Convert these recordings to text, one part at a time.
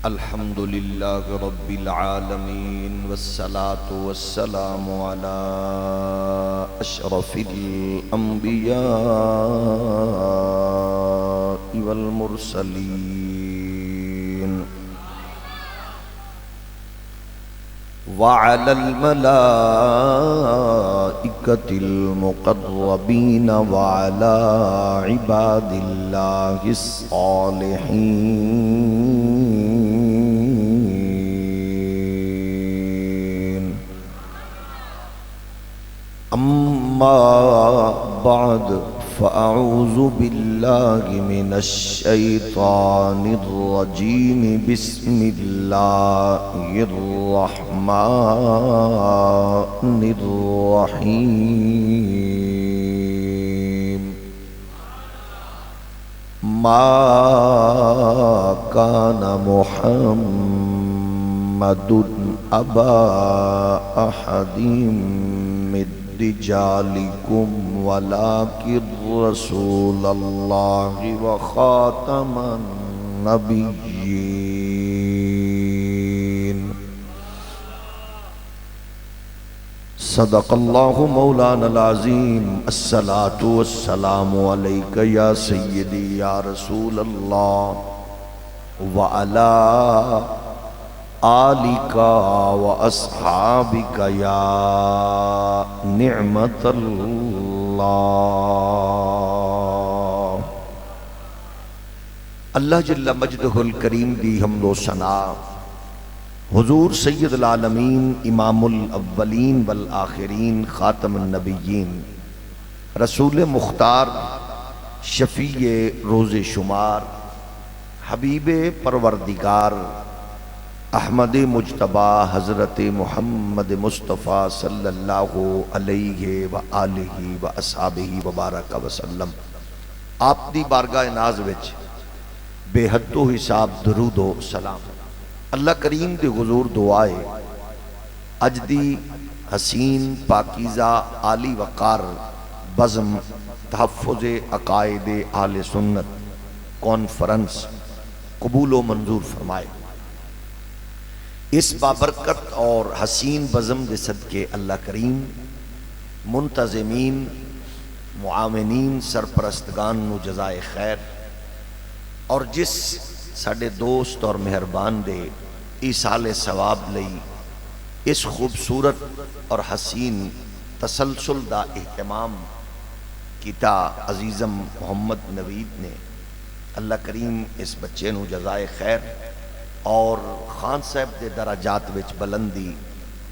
الحمد لله رب العالمين والصلاة والسلام على أشرف الأنبياء والمرسلين وعلى الملائكة المقربين وعلى عباد الله الصالحين أما بعد فأعوذ بالله من الشيطان الرجيم بسم الله الرحمن الرحيم ما كان محمد أبا أحد من رجالكم ولكن رسول الله وخاتم النبيين صدق الله مولانا العظيم الصلاة والسلام عليك يا سيدي يا رسول الله وعلى آلك وأصحابك يا نعمة الله اللہ جل مجدہ الکریم دی حمد و ثنا حضور سید العالمین امام الاولین والآخرین خاتم النبیین رسول مختار شفیع روز شمار حبیب پروردگار احمد مجتبی حضرت محمد مصطفیٰ صلی اللہ علیہ وآلہ وآصحابہ وبارک وسلم آپ دی بارگاہ ناز وچ بے حد و حساب درود و سلام اللہ کریم دی حضور دعائے اج دی حسین پاکیزہ عالی وقار بزم تحفظ عقائد اہل سنت کانفرنس قبول و منظور فرمائے۔ اس بابرکت اور حسین بزم دے صدقے اللہ کریم منتظمین معاونین سرپرستگان نو جزائے خیر اور جس ساڑے دوست اور مہربان دے ایصال ثواب لئی اس خوبصورت اور حسین تسلسل دا اہتمام کیتا عزیزم محمد نوید نے، اللہ کریم اس بچے نو جزائے خیر اور خان صاحب دے درجات وچ بلندی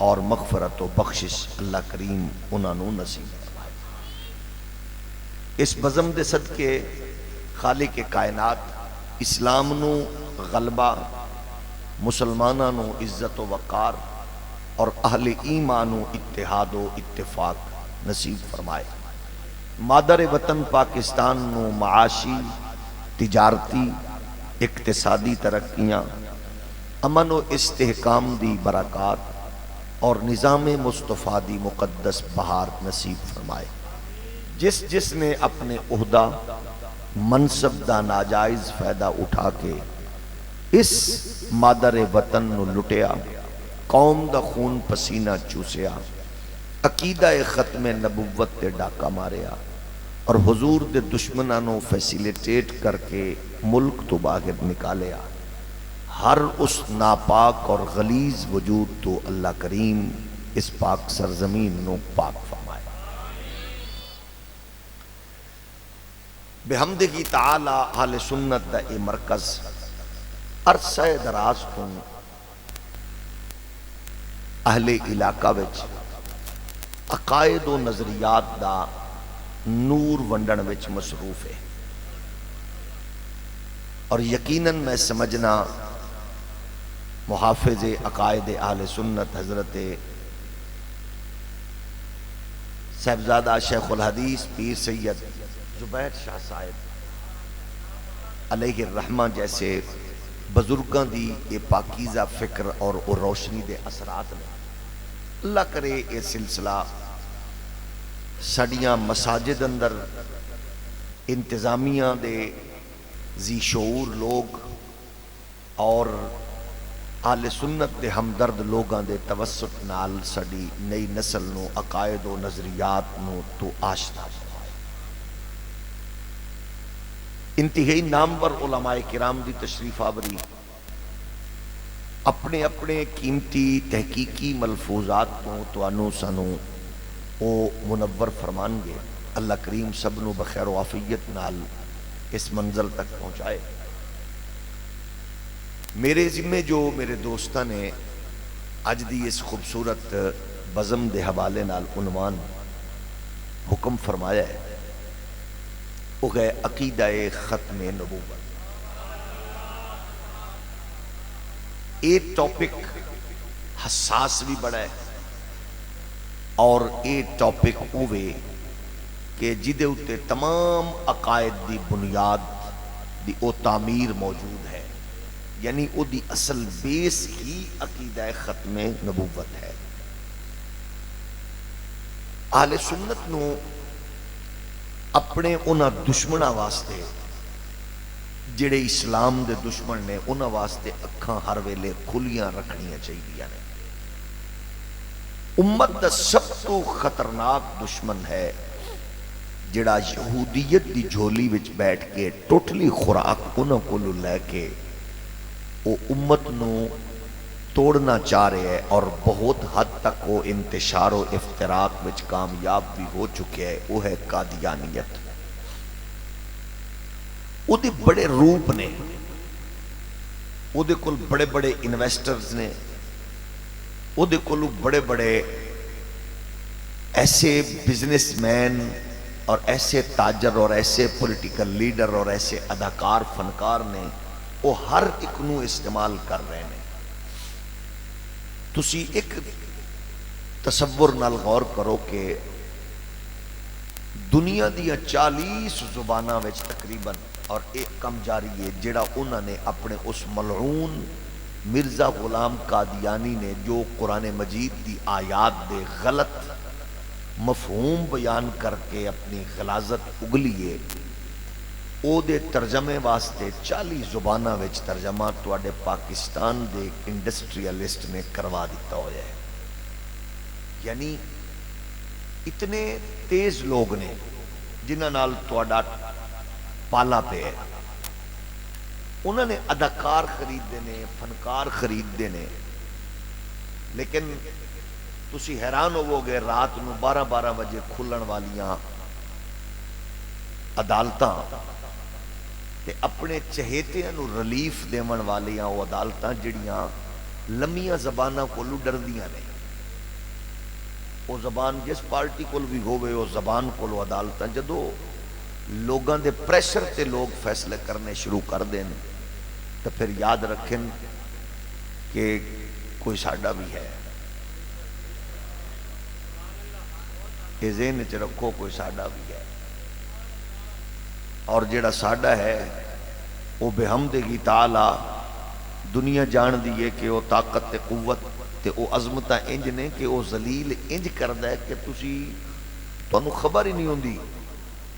اور مغفرت و بخشش اللہ کریم انہاں نو نصیب فرمائے۔ اس بزم دے صدقے خالق کائنات اسلام نو غلبہ، مسلماناں نو عزت و وقار اور اہل ایمان نو اتحاد و اتفاق نصیب فرمائے۔ مادر وطن پاکستان نو معاشی، تجارتی، اقتصادی ترقیاں، امن و استحکام دی برکات اور نظام مصطفیٰ دی مقدس بہار نصیب فرمائے۔ جس نے اپنے عہدہ منصب دا ناجائز فائدہ اٹھا کے اس مادر وطن نو لٹیا، قوم دا خون پسینہ چوسیا، عقیدہ ختم نبوت تے ڈاکہ ماریا اور حضور دے دشمنوں نو فیسیلیٹیٹ کر کے ملک تو باہر نکالیا، ہر اس ناپاک اور غلیظ وجود تو اللہ کریم اس پاک سرزمین نو پاک فرمائے۔ بحمدہ تعالی اہل سنت دا اے مرکز عرصہ دراز تو اہل علاقہ وچ عقائد و نظریات دا نور ونڈن وچ مصروف ہے، اور یقیناً میں سمجھنا محافظ عقائد اہل سنت حضرت صاحبزادہ شیخ الحدیث پیر سید زبیر شاہ صاحب علیہ الرحمہ جیسے بزرگاں دی یہ پاکیزہ فکر اور روشنی دے اثرات میں اللہ کرے یہ سلسلہ سڑیاں مساجد اندر انتظامیہ دے ذی شعور لوگ اور آل سنت دے ہمدرد لوگاں دے توسط نال ساری نئی نسل نو عقائد و نظریات نو تو آشنا فرمائے۔ انتہائی نامور علماء کرام دی تشریف آوری اپنے اپنے قیمتی تحقیقی ملفوظات تو انو سنو او منور فرمان گے۔ اللہ کریم سب نو بخیر و عافیت نال اس منزل تک پہنچائے۔ میرے ذمے جو میرے دوستہ نے اج دی اس خوبصورت بزم دے حوالے نال عنوان حکم فرمایا ہے وہ ہے عقیدہ ختم نبوت۔ یہ ٹاپک حساس بھی بڑا ہے اور یہ ٹاپک ہوئے کہ جدے اتے تمام عقائد دی بنیاد دی او تعمیر موجود ہے، یعنی او دی اصل بیس ہی عقیدہ ختم نبوت ہے۔ اہل سنت نو اپنے انہاں دشمناں واسطے جڑے اسلام دے دشمن نے انہاں واسطے اکھاں ہر ویلے کھلیاں رکھنیاں چاہیے نے۔ امت دا سب تو خطرناک دشمن ہے جڑا یہودیت دی جھولی وچ بیٹھ کے ٹوٹلی خوراک انہاں کو لے کے وہ امت نو توڑنا چاہ رہے ہیں اور بہت حد تک وہ انتشار و افتراق وچ کامیاب بھی ہو چکے ہیں، وہ ہے قادیانیت۔ وہ دے بڑے روپ نے، وہ دے کل بڑے بڑے انویسٹرز نے، وہ دے کل بڑے بڑے ایسے بزنس مین اور ایسے تاجر اور ایسے پولیٹیکل لیڈر اور ایسے اداکار فنکار نے، وہ ہر ایک نو استعمال کر رہے ہیں۔ تسی ایک تصور نال غور کرو کہ دنیا دیا 40 زبانہ وچ تقریباً اور ایک کم جاری ہے جڑا انہوں نے اپنے اس ملعون مرزا غلام قادیانی نے جو قرآن مجید دی آیات دے غلط مفہوم بیان کر کے اپنی غلاظت اگلیے، او دے ترجمے واسطے 40 زبانہ وچ ترجمہ تواڈے پاکستان دے انڈسٹریالسٹ نے کروا دیتا ہوا ہے۔ یعنی اتنے تیز لوگ نے جنہاں نال تواڈا پالا پہ ہے، انہوں نے اداکار خریدے نے، فنکار خریدے نے، لیکن تسی حیران ہوو گے رات نو 12 بجے کھلن والیاں عدالتاں تے اپنے چہیتیاں نو ریلیف دیون والیاں وہ عدالتاں جڑیاں لمیاں زباناں کولو ڈردیاں نے۔ وہ زبان جس پارٹی کول بھی ہوئے وہ زبان کولو عدالتاں جدو لوگاں دے پریشر تے لوگ فیصلے کرنے شروع کر دیں تو پھر یاد رکھیں کہ کوئی ساڈا بھی ہے، یہ ذہن چ رکھو کوئی ساڈا بھی ہے، اور جڑا ساڈا ہے وہ بحمدہ تعالی دنیا جان دیئے کہ وہ طاقت تے قوت تے وہ عظمتہ انج نے کہ وہ ذلیل انج کردہ ہے کہ تسی تانوں خبر ہی نہیں ہوندی۔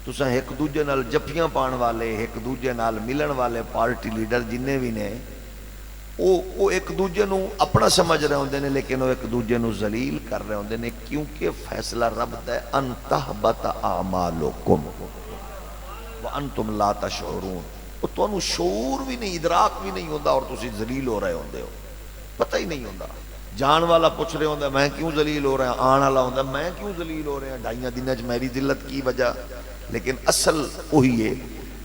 تساں ایک دوجے نال جفیاں پان والے، ایک دوجے نال ملن والے پارٹی لیڈر جننے بھی نے وہ ایک دوجے نو اپنا سمجھ رہے ہوندے نے، لیکن وہ ایک دوجے نو ذلیل کر رہے ہوندے نے، کیونکہ فیصلہ رب دا ہے ان تحبط اعمالکم وانتم لا تشعرون۔ وہ تانوں شعور بھی نہیں، ادراک بھی نہیں ہوندا اور تسی ذلیل ہو رہے ہوندے ہو، پتہ ہی نہیں ہوندا۔ جان والا پوچھ رہے ہوندا میں کیوں ذلیل ہو رہا ہوں، آن والا ہوندا میں کیوں ذلیل ہو رہا ہوں، 2.5 دنوں وچ میری ذلت کی وجہ۔ لیکن اصل وہی ہے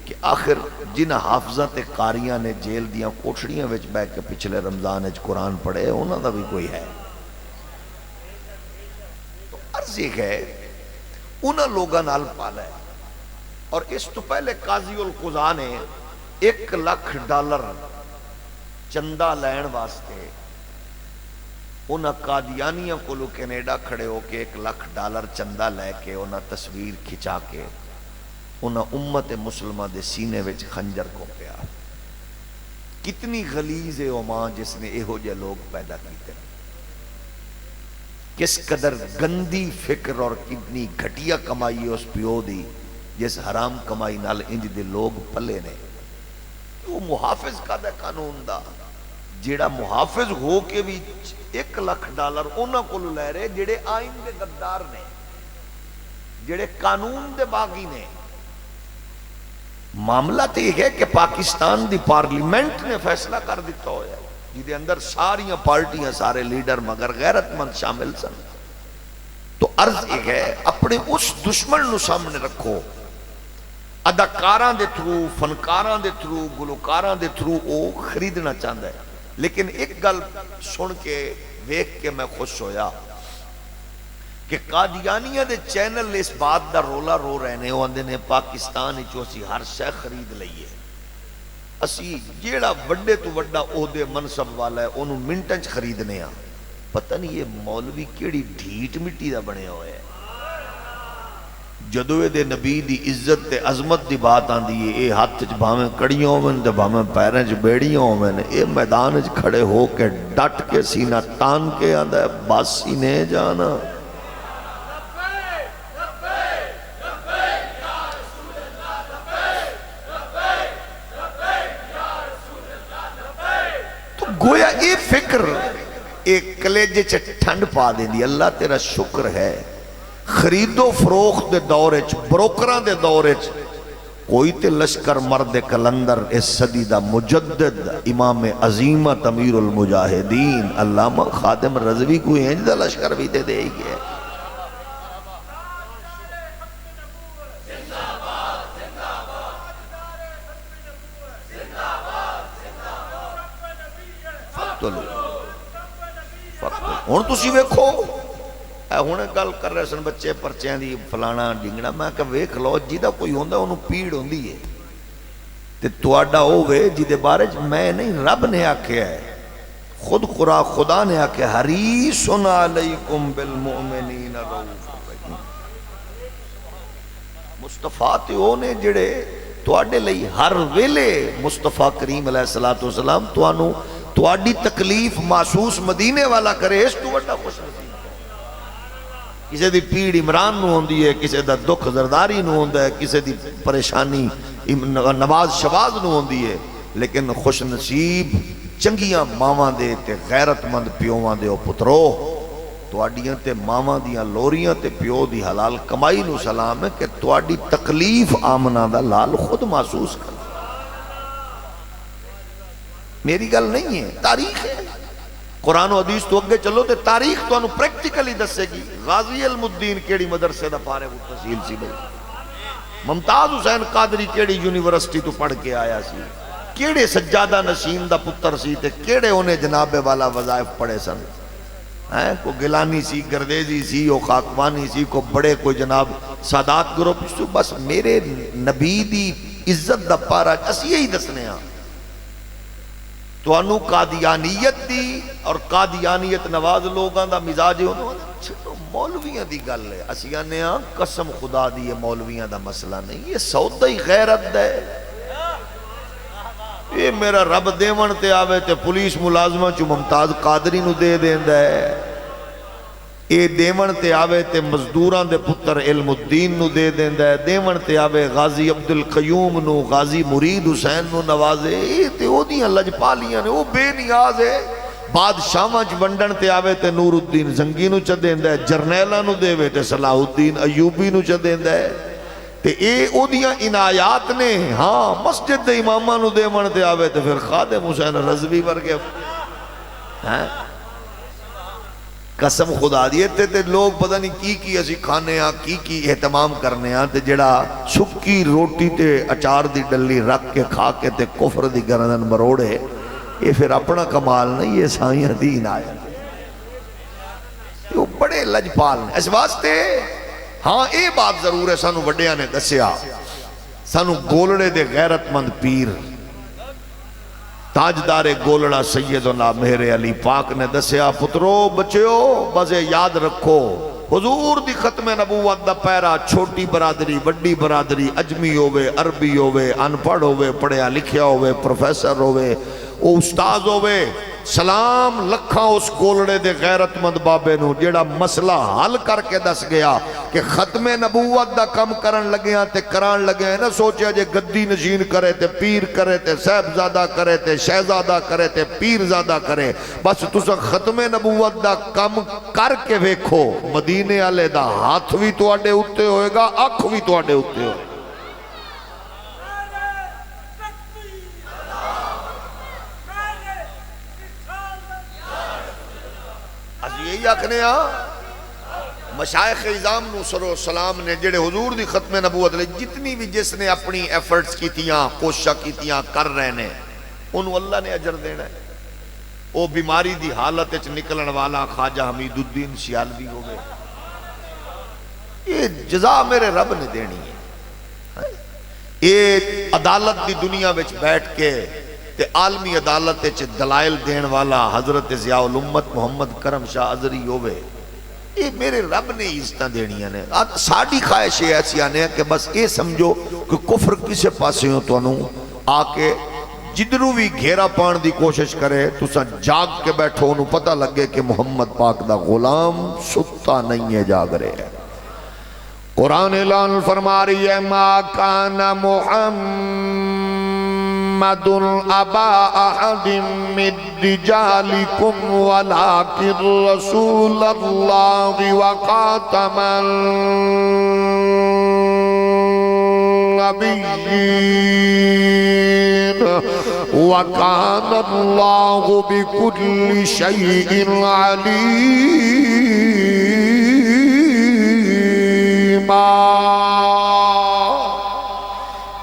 کہ آخر جن حافظاں تے قاریاں نے جیل دیاں کوٹھڑیاں وچ بیٹھ کے پچھلے رمضان وچ قرآن پڑھے انہاں دا بھی کوئی ہے۔ تو عرض یہ ہے انہاں لوگاں نال پالا ہے، اور اس تو پہلے قاضی القضاء نے $1,00,000 چندہ لین واسطے انہاں قادیانیاں کو کینیڈا کھڑے ہو کے $1,00,000 چندہ لے کے انہاں تصویر کھچا کے انہاں امت مسلمہ دے سینے وچ خنجر کو پیا۔ کتنی غلیظ ہے وہ ماں جس نے اے ہو جے لوگ پیدا کیتے، کس قدر گندی فکر اور کتنی گھٹیا کمائی ہے اس پیو دی جس حرام کمائی نال انج دے لوگ پلے نے۔ وہ محافظ کا دا قانون دا جیڑا محافظ ہو کے بھی $1,00,000 انہاں کو لے رہے جڑے آئین دے غدار نے، جڑے قانون دے باغی نے۔ معاملہ تو یہ ہے کہ پاکستان دی پارلیمنٹ نے فیصلہ کر دیتا ہوا ہے جی اندر ساریاں پارٹیاں سارے لیڈر مگر غیرت مند شامل سن۔ تو عرض یہ ہے اپنے اس دشمن نو سامنے رکھو، اداکاراں دے تھرو، فنکاراں دے تھرو، گلوکاراں دے تھرو او خریدنا چاہتا ہے۔ لیکن ایک گل سن کے ویکھ کے میں خوش ہویا کہ قادیانیہ دے چینل اس بات دا رولا رو رہے نے، وہ اندے نے پاکستان ہی اسی ہر شے خرید لئیے، اسی جیڑا وڈے تو وڈا عہدے منصب والا ہے انہوں منٹنچ خریدنے ہاں۔ پتہ نہیں یہ مولوی کیڑی ڈھیٹ مٹی دا بنے ہوئے ہے۔ جدوے دے نبی دی عزت تے عظمت دی بات آن دی اے ہاتھ چ بھاویں کڑیاں ہوئیں تے بھاویں پیریں چ بیڑیاں ہوئیں، اے میدان چ کھڑے ہو کے ڈٹ کے سینہ تان کے آندہ ہے بس سینے جانا۔ تو گویا اے فکر ایک کلیجے چ ٹھنڈ پا دیں دی، اللہ تیرا شکر ہے خرید و فروخت دے دورے چ، بروکران دے دورے چ کوئی تے لشکر مرد کلندر اس صدی دا مجدد امام عظیمت امیر المجاہدین علامہ خادم رضوی کوئی انج دا لشکر بھی دے دے گئے۔ ہون تسی ویکھو، ہونے گل کر رہے سن بچے پرچیاں دی فلانا ڈنگنا، میں کہ ویکھ لو جیدہ کوئی ہوندہ انہوں پیڑ ہوندی ہے تے تواڈا ہوئے جیدے بارے میں نہیں رب نے آکھے ہے، خود خدا نے آکھے حریص علیکم بالمؤمنین رؤوف الرحیم۔ مصطفیٰ تے ہونے جڑے تواڈے لئی ہر ویلے مصطفیٰ کریم علیہ السلام تواڈی تکلیف محسوس مدینے والا کرے، اس تو بڑا خوش نصیب۔ کسی دی پیڑ عمران نو ہوندی ہے، کسی دا دکھ زرداری نو ہوندہ ہے، کسی دی پریشانی نواز شواز نو ہوندی ہے، لیکن خوش نصیب چنگیاں ماواں دے تے غیرت مند پیوواں دے او پترو، تواڈیاں تے ماواں دیاں لوریاں تے پیو دی حلال کمائی نو سلام ہے کہ تواڈی تکلیف آمنہ دا لال خود محسوس کر۔ میری گل نہیں ہے، تاریخ ہے، قرآن و حدیث تو اگے چلو تے تاریخ تو انہوں پریکٹیکلی دسے گی۔ غازی علم الدین کیڑی مدرسے دا فارغ التحصیل سی بھئی، ممتاز حسین قادری کیڑی یونیورسٹی تو پڑھ کے آیا سی، کیڑے سجادہ نشین دا پتر سی تے کیڑے انہیں جناب والا وظائف پڑھے سن، کو گلانی سی، گردیزی سی، کو خاکوانی سی، کو بڑے کوئی جناب سادات گروپ، بس میرے نبی دی عزت دا پارا اسی یہی دسنے ہاں۔ تو انہوں قادیانیت دی اور قادیانیت نواز لوگاں دا مزاج انہوں چھتو مولویاں دی گل ہے، اسی آنے ہاں قسم خدا دی یہ مولویاں دا مسئلہ نہیں، یہ سودہ ہی غیرت ہے۔ یہ میرا رب دیون تے آوے تے پولیس ملازمہ چو ممتاز قادری نو دے دیندہ ہے، اے دیون تے آوے تے مزدوران دے پتر علم الدین نو دے دیندہ ہے، دیون تے آوے غازی عبدالقیوم نو، غازی مرید حسین نو نوازے، اے تے او دیاں لجپالیاں نے، او بے نیاز ہے۔ بادشاہاں چ ونڈن تے آوے تے نور الدین زنگی نو چا دیندہ ہے، جرنیلہ نو دے وے تے صلاح الدین ایوبی نو چا دیندہ ہے، تے اے او دیاں عنایات نے۔ ہاں مسجد دے امامہ نو دیون تے آوے تے پھر خادم حسین رضوی ورگے قسم خدا دیئے تے لوگ پتہ نہیں کی اسی کھانے ہاں کی احتمام کرنے ہاں تے جڑا سکی روٹی تے اچار دی ڈلی رکھ کے کھا کے تے کفر دی گردن مروڑے، یہ پھر اپنا کمال نہیں، یہ سائیں دین آیا، یہ بڑے لجپال ہیں۔ اس واسطے ہاں اے بات ضرور ہے، سانو وڈیاں نے دسیا، سانو گولڑے دے غیرت مند پیر تاجدار گولڑا سیدنا مہر علی پاک نے دسیا، پترو بچیو بزے یاد رکھو حضور دی ختم نبوت دا پیرا چھوٹی برادری وڈی برادری، اجمی ہوئے عربی ہوئے انپڑھ ہوئے پڑھیا لکھیا ہوئے پروفیسر ہوئے او استاذ ہوئے سلام لکھاں اس گولڑے دے غیرت مند بابے نو جیڑا مسئلہ حل کر کے دس گیا کہ ختم نبوت دا کم کرن لگیاں تے کران لگے ہیں نا سوچیا جے گدی نشین کرے تے پیر کرے تے صاحبزادہ کرے تے شہزادہ کرے تے پیرزادہ کرے، بس تسا ختم نبوت دا کم کر کے ویکھو، مدینے والے دا ہاتھ بھی تواڈے اُتے ہوئے گا، اکھ بھی تواڈے اُتے ہوئے گا۔ یہی آکھنے مشائخ اعظام نو سرو سلام نے جڑے حضور دی ختم نبوت لے جتنی بھی جس نے اپنی ایفرٹس کیتیاں کوششاں کیتیاں کر رہے نے انہوں اللہ نے اجر دینا ہے۔ او بیماری دی حالت اچ نکلن والا خواجہ حمید الدین سیالوی ہو گئے، یہ جزا میرے رب نے دینی ہے۔ یہ عدالت دی دنیا وچ بیٹھ کے تے عالمی عدالت وچ دلائل دین والا حضرت ضیاء الامت محمد کرم شاہ ازری ہوئے، یہ میرے رب نے عزتاں دینیاں نے۔ ساڑی خواہش ایسی آنے ہیں کہ بس یہ سمجھو کہ کفر کسے پاسے ہوں تو انہوں آکے جدرو بھی گھیرا پان دی کوشش کرے تو سا جاگ کے بیٹھو انہوں پتہ لگے کہ محمد پاک دا غلام ستا نہیں ہے، جاگ رہے ہیں۔ قرآن اعلان فرما رہی ہے ما کان محمد ابا احد من رجالکم ولکن رسول اللہ وخاتم النبیین وکان اللہ بکل شیء علیما۔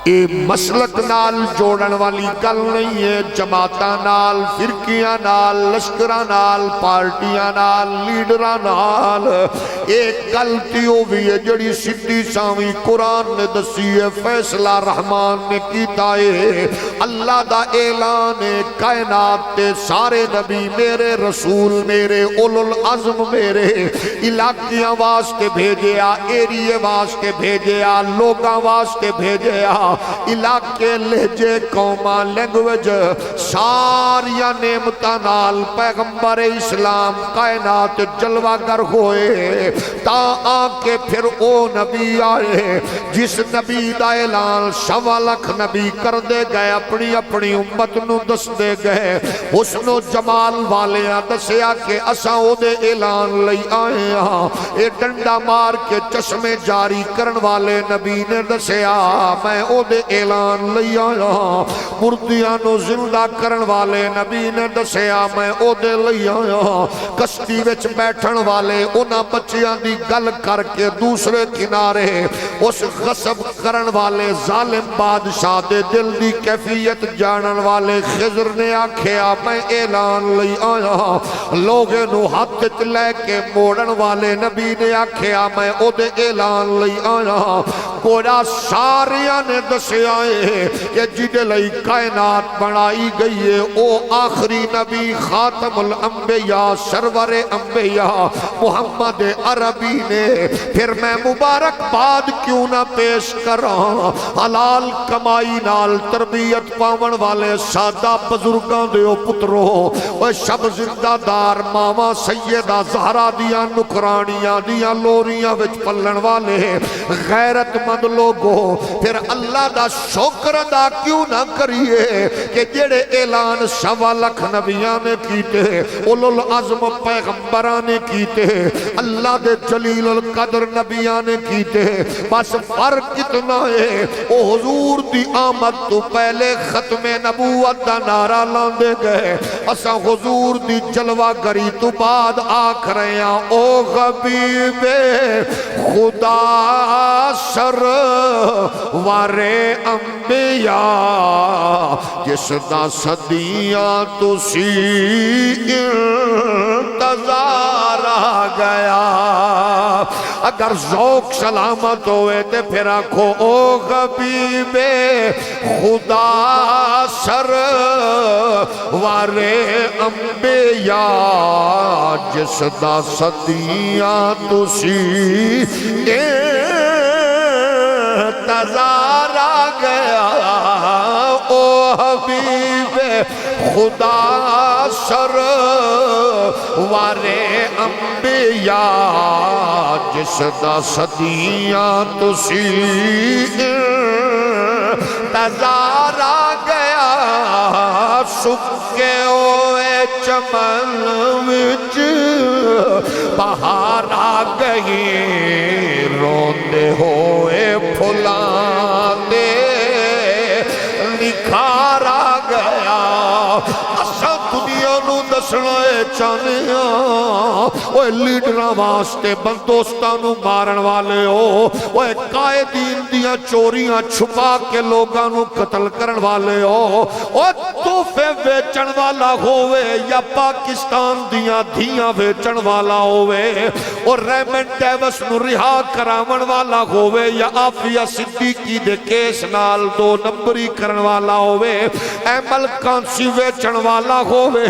اے مسلک نال جوڑن والی گل نہیں ہے، جماعتاں نال، فرقیاں نال، لشکراں نال، پارٹیاں نال، لیڈراں نال۔ ایک غلطی ہوئی ہے جڑی سیدھی ساویں قرآن نے دسی ہے، فیصلہ رحمان نے کیتا ہے۔ اللہ دا اعلان ہے کائنات تے سارے نبی میرے رسول میرے اولو العزم میرے علاقیاں واسطے بھیجیا، ایریے واسطے بھیجیا، لوگاں واسطے بھیجیا، علاقے لہجے قوماں لینگویج ساریاں نعمتاں نال پیغمبر اسلام کائنات جلوہ گر ہوئے تا آکے پھر او نبی آئے جس نبی دا اعلان 1.25 لاکھ نبی کر دے گئے، اپنی اپنی امت نو دس دے گئے، حسن و جمال والیاں دسیا کہ اساں او دے اعلان لئی آئے ہاں۔ اے ڈنڈا مار کے چشمے جاری کرن والے نبی نے دسیا میں او دے اعلان لئی آیا ہاں۔ مردیاں نو زندہ کرن والے نبی نے دسیا میں او دے لئی آیا ہاں۔ کشتی وچ بیٹھن والے انہاں بچیاں دی گل کر کے دوسرے کنارے اس غصب کرن والے ظالم بادشاہ دے دل دی کیفیت جانن والے خضر نے آکھیا میں اعلان لئی آیا ہاں۔ لوگے نو ہاتھ لے کے موڑن والے نبی نے آکھیا میں او دے اعلان لئی آیا ہاں۔ گوڑا ساریاں نے دسے آئے کہ جدے لئی کائنات بنائی گئی ہے او آخری نبی خاتم الانبیاء سرور انبیاء محمد عربی نے۔ پھر میں مبارک باد کیوں نہ پیش کراں حلال کمائی نال تربیت پاون والے سادہ بزرگاں دیو پترو، وہ شب زندہ دار ماما سیدہ زہرا دیاں نکرانیاں دیاں لوریاں وچ پلن والے غیرت مند لوگو، پھر اللہ دا شکر ادا کیوں نہ کریے کہ جڑے اعلان 1.25 لاکھ نبیاں نے کیتے، اولو العزم پیغمبران نے کیتے، اللہ دے جلیل القدر نبیاں نے کیتے، بس فرق کتنا ہے او حضور دی آمد تو پہلے ختم نبوت دا نعرہ لاندے گئے، اسا حضور دی جلوہ گری تو بعد آکھ رہے ہیں او غبیب خدا سر وارے انبیاء جس دا صدیاں تسی انتظار آ گیا۔ اگر ذوق سلامت ہوئے تے پھر آکھو او غبیب خدا سر وارے انبیاء جس دا صدیاں تسی انتظار آ گیا۔ او حبیب خدا سر وارے انبیاء جس دا صدیاں تسی انتظار آ گیا سکے ہوئے چمن وچ بہار آ گئی روندے ہوئے پھلاں دے نکھار آ گیا اساں دنیا نو دسنا چاہنے اوے لیڈراں واسطے بندوستاں نو مارن والے ہو اوے قائدین دیاں چوریاں چھپا کے لوگاں نو قتل کرن والے ہو اوے تحفے ویچن والا ہووے یا پاکستان دیاں دھیاں ویچن والا ہووے اور ریمن ڈیوس نو رہا کراون والا ہووے یا آفیہ صدیقی دے کیس نال 2 نمبری کرن والا ہووے ایمل کانسی ویچن والا ہووے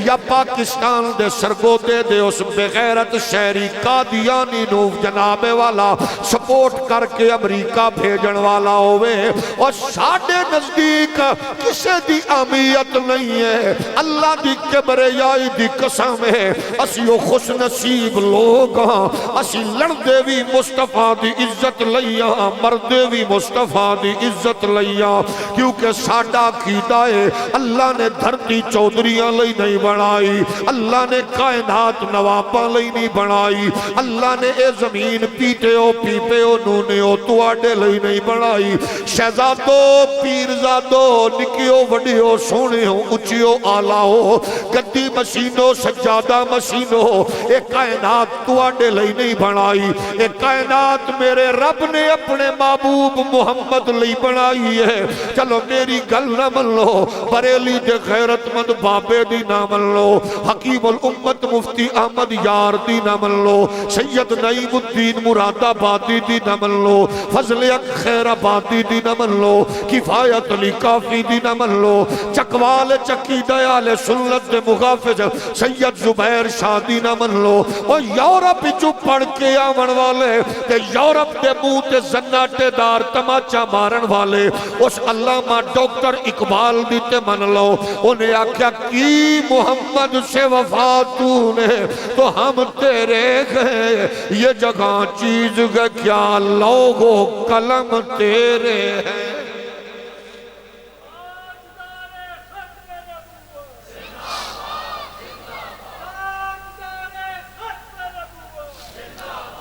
یا پاکستان دے سرگودے دے اس بغیرت شہری قادیانی نو جناب والا سپورٹ کر کے امریکہ بھیجن والا ہووے اور ساڑھے نزدیک کسے دی اہمیت نہیں ہے اللہ دی کبریائی دی قسم ہے اسیو خوش نصیب لوگ اسی لڑدے بھی مصطفیٰ دی عزت لیا مردے بھی مصطفیٰ دی عزت لیا کیونکہ ساڑھا کیتا ہے اللہ نے دھرتی چودریاں لئی نہیں بنائی اللہ نے کائنات نواباں لئی نہیں بنائی اللہ نے اے زمین پیٹے ہو پیپے ہو نونے ہو تواڈے لئی نہیں بنائی شہزادو پیرزادو نکیو وڈیو سونے ہو اچیو آلہ ہو گدی مسینو سجادہ مسینو اے کائنات تواڈے لئی نہیں بنائی اے کائنات میرے رب نے اپنے محبوب محمد لئی بنائی ہے چلو میری گل نہ من لو بریلی دے غیرت مند بابے دی نہ من لو حکیم الامت مفتی احمد یار دی نہ من لو سید نعیم الدین مراد آبادی دی نہ من لو فضل اک خیر آبادی دی نہ من لو کفایت علی کافی دی نہ من لو چکوال چکی دیال سنت دے مغافظ سید زبیر شادی نہ من لو اور یورپ جو پڑھ کے آمن والے تے یورپ دے منہ تے زناٹے دار تماچا مارن والے اس علامہ ڈاکٹر اقبال دیتے من لو انہیں آکھیا کی محمد سے وفا تو نے تو ہم تیرے گئے یہ جگہ چیز گئے کیا لوگو قلم تیرے ہیں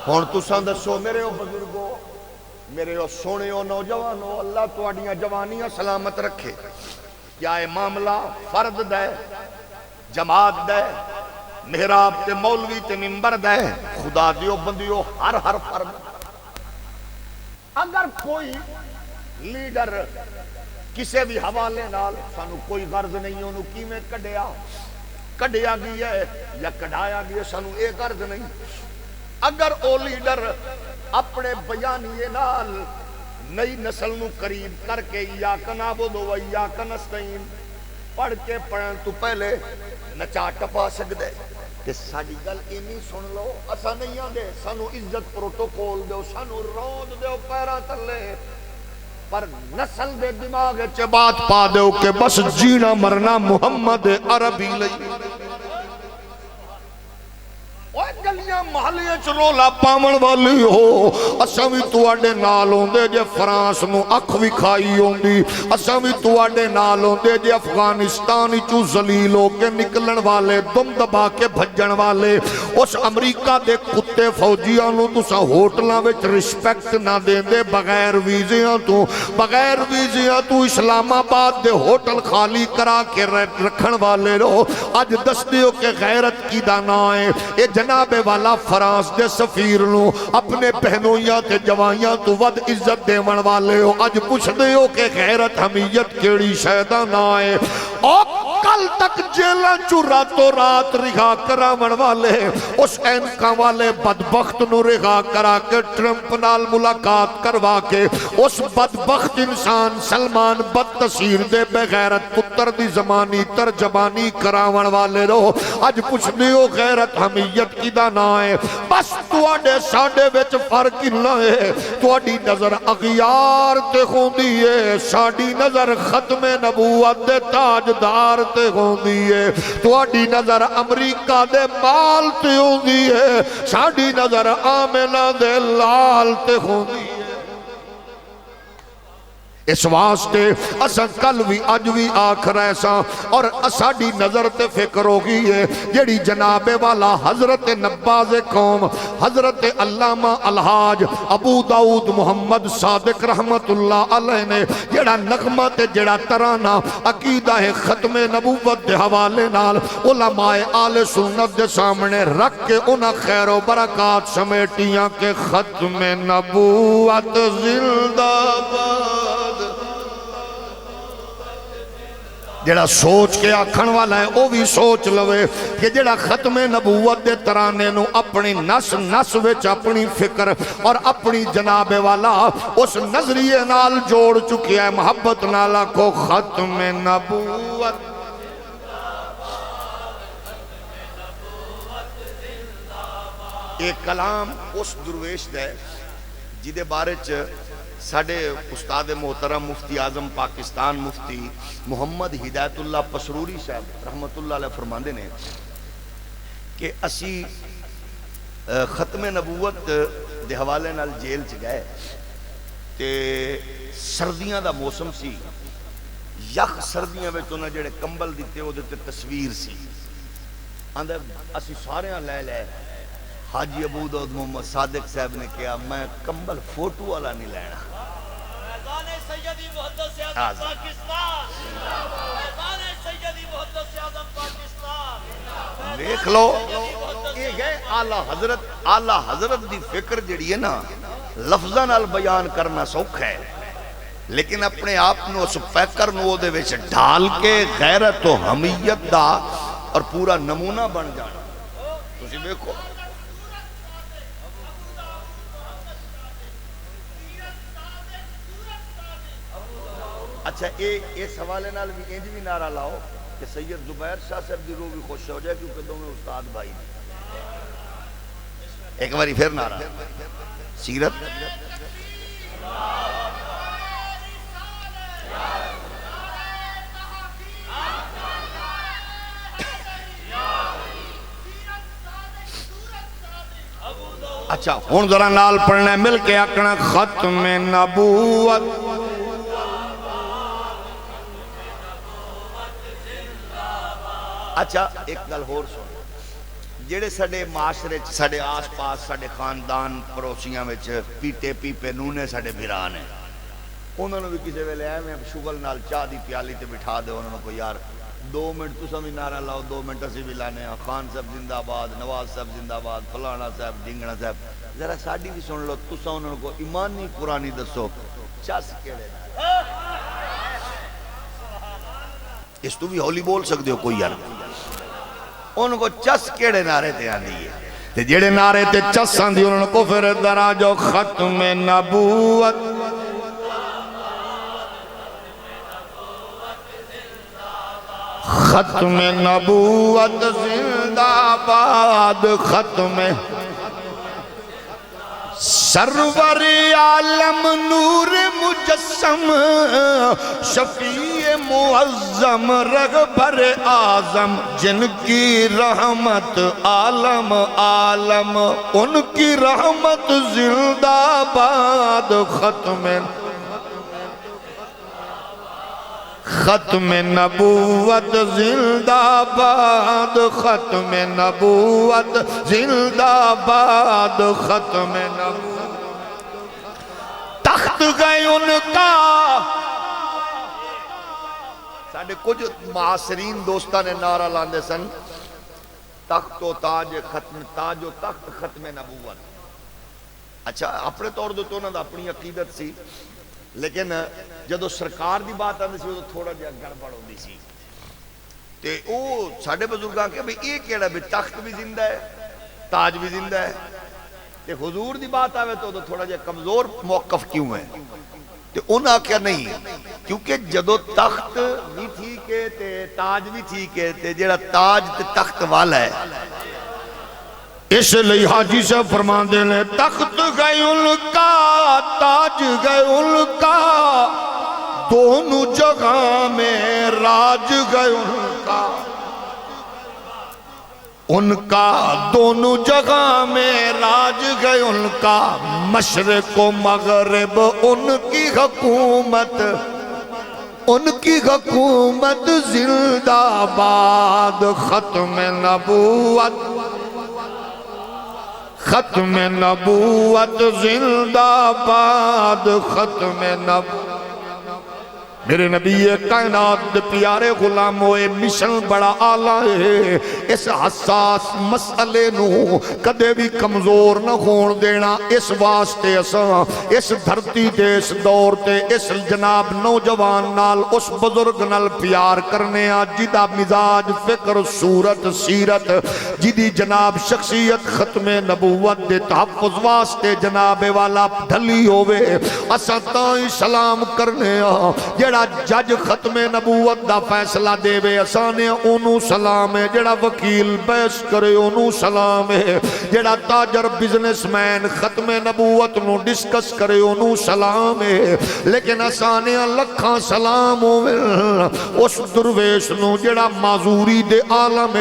ہون تساں دسو میرے او بزرگو میرے او سونے او نوجوانو اللہ تواڈیاں جوانیاں سلامت رکھے کیا اے معاملہ فرد دے جماعت دے محراب تے مولوی تے منبر دے خدا دیو بندیو ہر فرد اگر کوئی لیڈر کسے بھی حوالے نال سانو کوئی غرض نہیں انہوں کی میں کڈیا گئی ہے یا کڈایا گئی ہے سانو ایک غرض نہیں اگر او لیڈر اپنے بیانیے نال نئی نسل نو قریب کر کے یا نعبد و ایاک نستعین پڑھ کے پڑھن تو پہلے نچا ٹپا سکدے کہ ساڈی گل اینی سن لو اسا نہیں آندے سانو عزت پروٹوکول دیو سانو رود دیو پیراں تلے پر نسل دے دماغ وچ بات پا دیو کہ بس جینا مرنا محمد عربی لئی گلیاں محلیاں چ رولا پاون والی ہو اساں وی تواڈے نال ہوندے جے فرانس نو اکھ وی کھائی ہوندی اساں وی تواڈے نال ہوندے جے افغانستان چوں ذلیل ہو کے نکلن والے دم دبا کے بھجن والے اس امریکہ دے کتے فوجیاں نو تساں ہوٹلاں وچ رسپیکٹ نہ دیندے بغیر ویزیاں تو اسلام آباد دے ہوٹل خالی کرا کے رکھن والے رہو اج دس دیو کہ غیرت کی دانا ہے اے جناب والا فرانس دے سفیر نو اپنے بہنویاں تے جوائیاں تو ود عزت دیون والے ہو اج پوچھ دے ہو کہ غیرت حمیت کیڑی شہدہ نہ آئے کل تک جیلہ چو راتوں رات رہا کراون والے اس اینکاں والے بدبخت نو رہا کرا کے ٹرمپ نال ملاقات کروا کے اس بدبخت انسان سلمان بدتصیر دے بغیرت پتر دی زمانی ترجمانی کراون والے رو اج پوچھ دیو غیرت حمیت کی دا نہ ہے بس تواڈے ساڈے وچ فرق نہ ہے تواڈی نظر اغیار تے ہوندی ہے ساڈی نظر ختم نبوت دے تاجدار تے ہوندی ہے تواڈی نظر امریکہ دے مال تے ہوندی ہے ساڈی نظر آمنہ دے لال تے ہوندی ہے اس واسطے اساں کل بھی اج بھی آخر ایسا اور اساڈی نظر تے فکر ہو گئی ہے جیڑی جناب والا حضرت نباز قوم حضرت علامہ الحاج ابو داؤد محمد صادق رحمت اللہ علیہ نے جیڑا نغمہ تے جیڑا ترانہ عقیدہ ختم نبوت دے حوالے نال علماء آل سنت دے سامنے رکھ کے انہاں خیر و برکات سمیٹیاں کے ختم نبوت زندہ باد جڑا سوچ کے آکھن والا ہے وہ بھی سوچ لوے کہ جڑا ختم نبوت دے ترانے نو اپنی نس نس وچ اپنی فکر اور اپنی جناب والا اس نظریے نال جوڑ چکی ہے محبت نالا کو ختم نبوت ایک کلام اس درویش دے جدے بارے ساڑھے استاد محترم مفتی اعظم پاکستان مفتی محمد ہدایت اللہ پسروری صاحب رحمت اللہ علیہ فرماندے نے کہ اسی ختم نبوت دے حوالے نال جیل چ گئے تے سردیاں دا موسم سی یخ سردیاں وچ انہاں جڑے کمبل دتے او دے تصویر سی آندے اسی سارے لے لے حاجی ابو داؤد محمد صادق صاحب نے کہا میں کمبل فوٹو والا نہیں لینا سیدی محدث اعظم پاکستان سیدی محدث اعظم پاکستان دیکھ لو یہ گئے اعلی حضرت دی فکر جڑی ہے نا لفظاں نال بیان کرنا سوکھا ہے لیکن اپنے آپ نو اس فکر نو دے وچ ڈال کے غیرت و حمیت دا اور پورا نمونہ بن جانا تسی دیکھو اچھا اس حوالے نال بھی انج بھی نعرہ لاؤ کہ سید زبیر شاہ صاحب دی روح بھی خوش ہو جائے کیونکہ دونوں استاد بھائی نے ایک باری پھر نعرہ سیرت اچھا ہون ذرا نال پڑھنا ہے مل کے آکھنا ختم نبوت اچھا ایک گل ہور سن جڑے ساڈے معاشرے ساڈے آس پاس ساڈے خاندان پڑوسیاں وچ پیٹے پیپے نونے ساڈے بھران ہیں انہوں نے بھی کسی ویلے آئے میں شغل نال چاہ دی پیالی تے بٹھا دے انہوں نے کو یار 2 منٹ تساں بھی نعرہ لاؤ 2 منٹ اسی بھی لانے ہیں خان صاحب زندہ آباد نواز صاحب زندہ آباد فلانا صاحب ڈنگنا صاحب ذرا ساڈی بھی سن لو تساں انہوں کو ایمانی قرآنی دسو چس کیڑے اس تو بھی ہولی بول سکتے ہو کوئی یار ان کو چس کیڑے نعرے تے آندی ہے تے جیڑے نعرے تے چس آندی انہوں کو پھر درا جو ختم نبوت ختم نبوت زندہ باد ختم سرور عالم نور مجسم شفیع معظم رغبر اعظم جن کی رحمت عالم عالم ان کی رحمت زندہ باد ختم نبوت زندہ باد ختم نبوت زندہ باد ختم نبوت تخت گئے ان کا ساڑھے کچھ معاصرین دوستان نے نعرہ لاندے سن تخت و تاج ختم تاج و تخت ختم نبوت اچھا اپنے طور دو تو انہوں نے اپنی عقیدت سی لیکن جدو سرکار دی بات آنے سی وہ تو تھوڑا جہاں گڑبڑ ہوندی سی تے او ساڑھے بزرگاں کہ بھئی ایک کیڑا بھی تخت بھی زندہ ہے تاج بھی زندہ ہے تے حضور دی بات آوے تو تھوڑا جا کمزور موقف کیوں ہے تے انہاں کیا نہیں کیونکہ جدو تخت بھی ٹھیک ہے تے تاج بھی ٹھیک ہے تے جڑا تاج تے تخت والا ہے اس لئے حاجی سے فرمان دینے تخت گئے ان کا تاج گئے ان کا دونوں جگہ میں راج گئے ان کا دونوں جگہ میں راج گئے ان کا مشرق و مغرب ان کی حکومت زندہ باد ختم نبوت زندہ باد ختم نبوت میرے نبی کائنات پیارے غلام ہوئے مشن بڑا آلہ ہے اس حساس مسئلے نو کدے بھی کمزور نہ ہون دینا اس واسطے اس دھرتی دے اس دور تے اس جناب نوجوان نال اس بزرگ نال پیار کرنے جدا مزاج فکر صورت سیرت جدی جناب شخصیت ختم نبوت دے تحفظ واسطے جناب والا ڈھلی ہوئے اساں تائیں سلام کرنے جڑا جج ختم نبوت دا فیصلہ دے وے اسانے انہوں سلام ہے جڑا وکیل بحث کرے انہوں سلام ہے جڑا تاجر بزنس مین ختم نبوت نو ڈسکس کرے انہوں سلام ہے لیکن اسانے لکھاں سلام ہوئے اس درویش نو جڑا معذوری دے عالم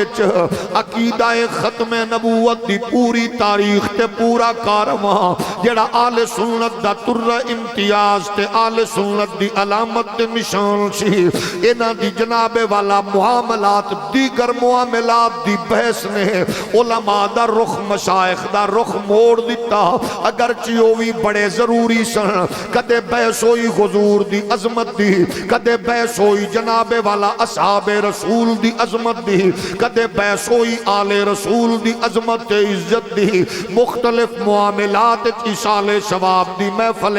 عقیدہ ختم نبوت دی پوری تاریخ تے پورا کارواں جڑا آل سنت دا تر امتیاز تے آل سنت دی علامت تے نشان سی انہاں دی جناب والا معاملات دیگر معاملات دی بحث نے علماء دا رخ مشائخ دا رخ موڑ دیتا اگرچہ ہوئی بڑے ضروری سن کدے بحث ہوئی حضور دی عظمت دی کدے بحث ہوئی جناب والا اصحاب رسول دی عظمت دی کدے بحث ہوئی آل رسول دی عظمت عزت دی مختلف معاملات ایصال ثواب دی محفل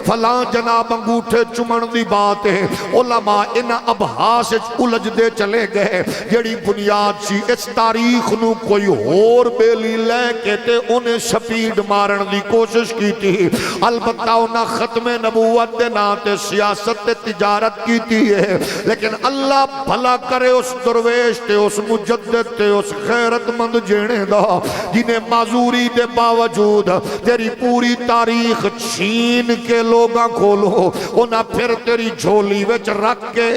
فلاں جناب انگوٹھے چمن دی بات ہے علماء انہا ابحاس الجھ دے چلے گئے جڑی بنیاد سی اس تاریخ نو کوئی اور بیلی لے کے تے انہیں شپیڈ مارن دی کوشش کی تھی البتہ انہا ختم نبوت دے ناتے سیاست تے تجارت کی تھی ہے لیکن اللہ بھلا کرے اس درویش تے اس مجدد تے اس خیرت مند جینے دا جنہیں معذوری دے باوجود تیری پوری تاریخ چھین کے لوگاں کھولو انہا پھر تیری جھولی وچ رکھ کے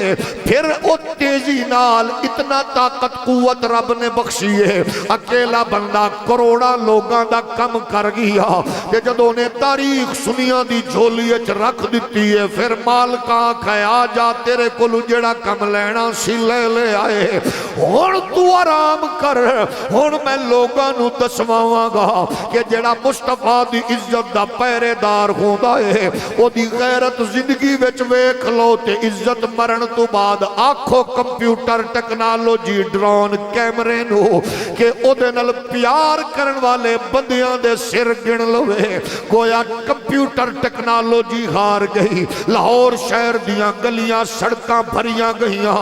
پھر او تیزی نال اتنا طاقت قوت رب نے بخشی ہے اکیلا بندہ کروڑا لوگاں دا کم کر گیا کہ جدوں نے تاریخ سنیا دی جھولی وچ رکھ دیتی ہے پھر مال کہاں کھیا جا تیرے کولو جڑا کم لینا سی لے آئے ہن تو آرام کر ہن میں لوگاں نو دسواواں گا کہ جڑا مصطفیٰ دی عزت دا پہرے دار ہوندا ہے او دی غیرت زندگی وچ ویکھ لو تے عزت مرن تو بعد آنکھو کمپیوٹر ٹیکنالوجی ڈرون کیمرے نو کہ او دے نال پیار کرن والے بندیاں دے سر گن لوے گویا کمپیوٹر ٹیکنالوجی ہار گئی لاہور شہر دیاں گلیاں سڑکاں بھریاں گئیاں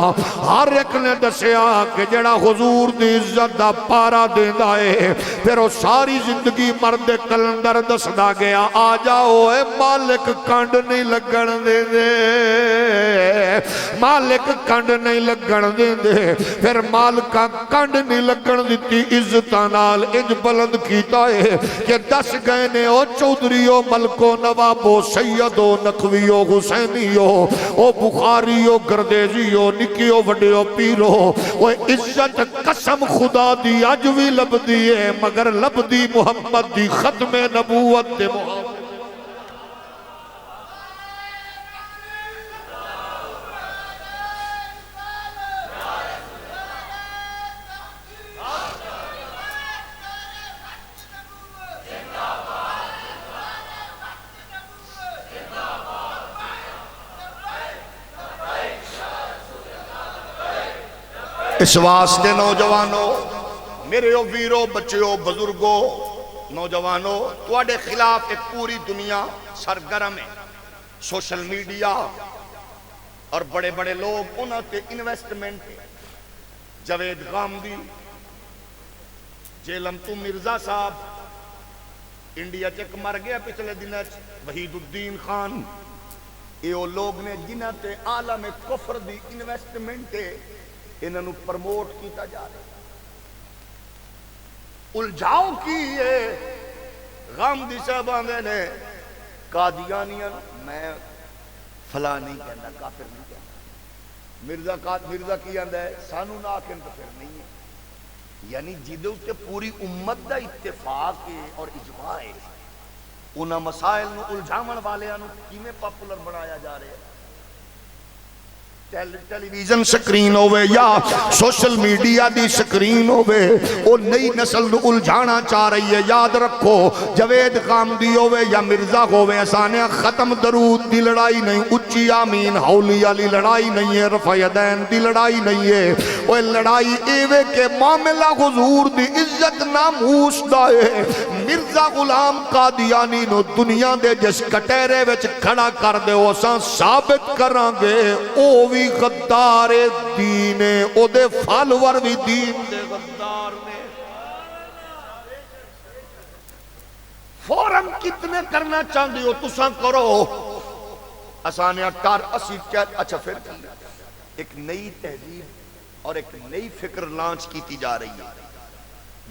ہر ایک نے دسیا کہ جڑا حضور دی عزت دا پارا دیندا ہے پھر وہ ساری زندگی مرد کلندر دسدا گیا آ جاؤ اے مالک کنڈ نہیں لگن دے دے مالک کنڈ نہیں لگن دے دے پھر مالکہ کنڈ نہیں لگن دیتی عزتانال انج بلند کیتا ہے کہ دس گئے نے او چودریو ملکو نوابو سیدو نقویو حسینیو او بخاریو گردیزیو نکیو وڈیو پیرو وہ عزت قسم خدا دی اجوی لب دی ہے مگر لب دی محمد دی ختم نبوت دے محمد اس واسطے نوجوانوں میرے ویرو بچیو بزرگو نوجوانوں تواڈے خلاف ایک پوری دنیا سرگرم ہے سوشل میڈیا اور بڑے بڑے لوگ انہاں تے انویسٹمنٹ جاوید غامدی، جیلم تو مرزا صاحب انڈیا چک مر گیا پچھلے دن، وحید الدین خان، یہ وہ لوگ نے جنہاں تے عالم کفر دی انویسٹمنٹ ہے، انہاں نو پرموٹ کیتا جا رہا ہے۔ الجھاؤ کی ہے غامدی صاحب آندے نے قادیانیاں، میں فلاں نہیں کہنا، کافر نہیں کہنا، مرزا کی آندہ ہے سانو نہ آکھن تو پھر نہیں ہے، یعنی جیدے اس کے پوری امت دا اتفاق ہے اور اجماع ہے، انہاں مسائل نو الجھاون والے نو کیویں پاپولر بنایا جا رہے ہیں۔ ٹیلی ویژن سکرین ہوئے یا سوشل میڈیا دی سکرین ہوئے، وہ نئی نسل نو الجھانا چاہ رہی ہے۔ یاد رکھو جاوید غامدی ہوئے یا مرزا ہوئے، اسانیہ ختم درود دی لڑائی نہیں، اچھی آمین ہولی علی لڑائی نہیں ہے، رفع یدین دی لڑائی نہیں ہے، وہ لڑائی ایوے کے معاملہ حضور دی عزت ناموس دائے۔ مرزا غلام قادیانی نو دنیا دے جس کٹیرے وچ کھڑا کر دے، وہ ثابت کرانگے او بھی غدار دین ہے، او دے فالور بھی دین دے غدار نے۔ فورم کتنے کرنا چاہتے ہو تساں کرو، آسانیہ ٹار اسی کیا۔ اچھا پھر ایک نئی تہذیب اور ایک نئی فکر لانچ کیتی جا رہی ہے،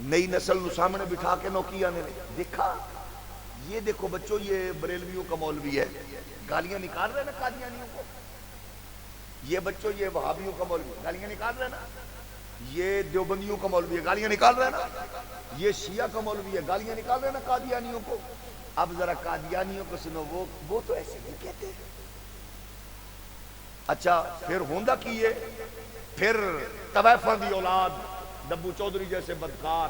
نئی نسل نو سامنے بٹھا کے نوکیا نے دیکھا، یہ دیکھو بچوں یہ بریلویوں کا مولوی ہے، گالیاں نکال رہے نا قادیانیوں کو، یہ بچوں یہ وہابیوں کا مولوی گالیاں نکال رہے نا، یہ دیوبندیوں کا مولوی ہے گالیاں نکال رہے نا، یہ شیعہ کا مولوی ہے گالیاں نکال رہے نا قادیانیوں کو۔ اب ذرا قادیانیوں کو سنو، وہ تو ایسے نہیں کہتے۔ اچھا پھر ہوندہ کیے، پھر طویفاں دی اولاد دبو چودھری جیسے بدکار،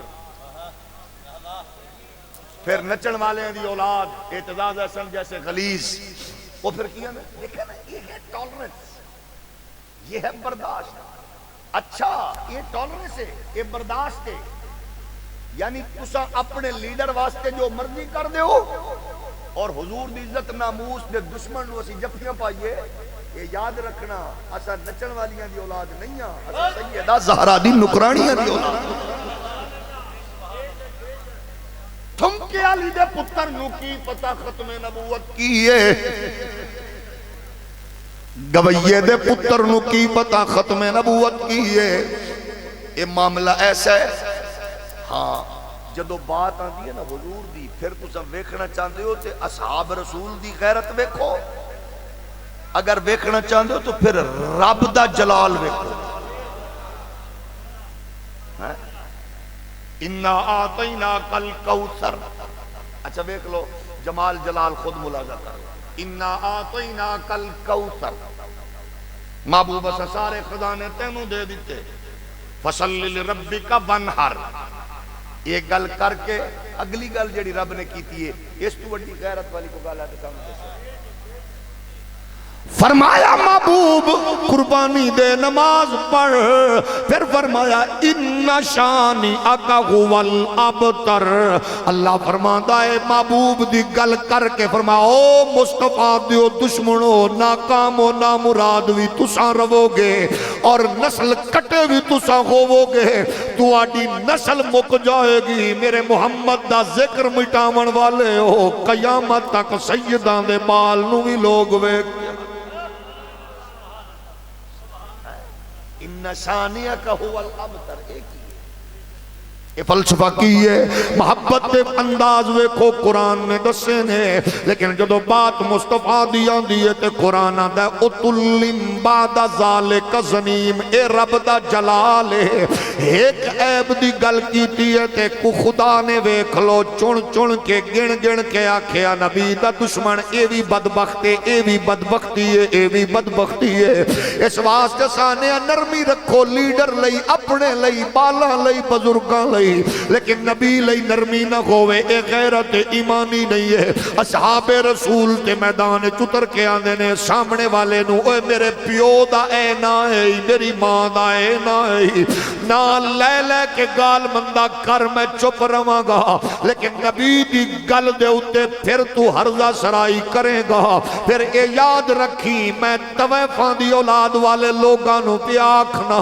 پھر نچن والے دی اولاد اعتزاز احسن جیسے غلیظ، وہ پھر کیا نا، دیکھا نا یہ ہے ٹالرنس، یہ ہے برداشت۔ اچھا یہ ٹالرنس ہے، یہ برداشت ہے، یعنی تسا اپنے لیڈر واسطے جو مرضی کر دے ہو، اور حضور دی عزت ناموس دے دشمن نو اسی جفیاں پائیے۔ یہ یاد رکھنا اسا نچن والیاں دی اولاد نہیں ہاں، اسا سیدہ زہرا دی نکرانیاں دی اولاد۔ تھمکے علی دے پتر نو کی پتہ ختم نبوت کی ہے، گویے دے پتر نو کی پتہ ختم نبوت کی ہے۔ یہ معاملہ ایسا ہے، ہاں جدو بات آتی ہے نا حضور دی، پھر تو سب ویکھنا چاہتے ہو تے اصحاب رسول دی غیرت ویکھو، اگر ویکھنا چاہتے ہو تو پھر رب دا جلال ویکھو۔ اِنَّا آتَيْنَاكَ الْكَوْثَرَ، اچھا ویکھ لو جمال جلال خود ملاحظہ کرو۔ اِنَّا آتَيْنَاكَ الْكَوْثَرَ، محبوب اسا سارے خزانے تینوں دے دیتے، فَصَلِّ لِرَبِّكَ وَانْحَرْ۔ یہ گل کر کے اگلی گل جڑی رب نے کیتی ہے، اس تو بڑی غیرت والی کو گل ہے تو سامنے سے فرمایا محبوب قربانی دے نماز پڑھ، پھر فرمایا ان شانی اکا هوال ابتر۔ اللہ فرماتا ہے محبوب دی گل کر کے فرمایا او مصطفیٰ دیو دشمنو، ناکام و نامراد بھی تساں رو گے اور نسل کٹے بھی تساں ہوو گے، تو آڈی نسل مک جائے گی، میرے محمد دا ذکر مٹاون والے ہو، قیامت تک سیدان دے بال نو بھی لوگ وے ان شانیہ کا ہوا الابتر۔ ایک یہ فلسفہ کی ہے، محبت دے انداز ویکھو قرآن نے دسے نے، لیکن جدو بات مصطفیٰ دیاں دیئے تے قرآن آدھا ہے اتلم بعد ذالک زنیم، اے رب دا جلال ہے۔ ایک عیب دی گل کیتی ہے تے کو خدا نے ویکھ لو چن چن کے گن گن کے آکھیا نبی دا دشمن اے بھی بدبخت ہے، اے بھی بدبختی ہے، اے بھی بدبختی ہے۔ اس واسطے سانے نرمی رکھو لیڈر لئی، اپنے لئی، بالاں لئی، بزرگاں لئی، سی لیکن نبی لئی نرمی نہ ہوئے اے غیرت ایمانی نہیں ہے اصحاب رسول تے میدان چتر کے آندے نے سامنے والے نو اے میرے پیو دا اے نہ ہے میری ماں دا اے نہ ہے نہ لے لے کے گال مندہ کر میں چپ رہاں گا لیکن نبی دی گل دے اتے پھر تو حرزہ سرائی کرے گا پھر اے یاد رکھی میں تویفان دی اولاد والے لوگانو پہ آکھنا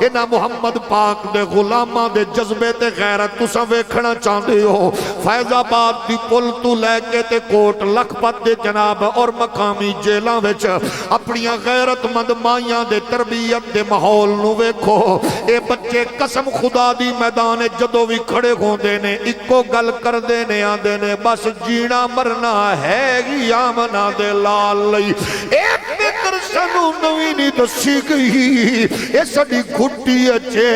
انہا محمد پاک دے غلامہ دے جذبے تے غیرت تو سویکھنا چاندے ہو فیض آباد دی پل تو لے کے تے کوٹ لکھپت دے جناب اور مقامی جیلہ وچ اپنی غیرت مند مائیاں دے تربیت دے محول نو ویکھو اے بچے قسم خدا دی میدان جدو بھی کھڑے ہوں دینے اکو گل کر دینے آدھے نے بس جینا مرنا ہے گی آمنا دے لال لئی اے فکر سنو نوینی دسی گئی اے سڑی گھٹی اچھے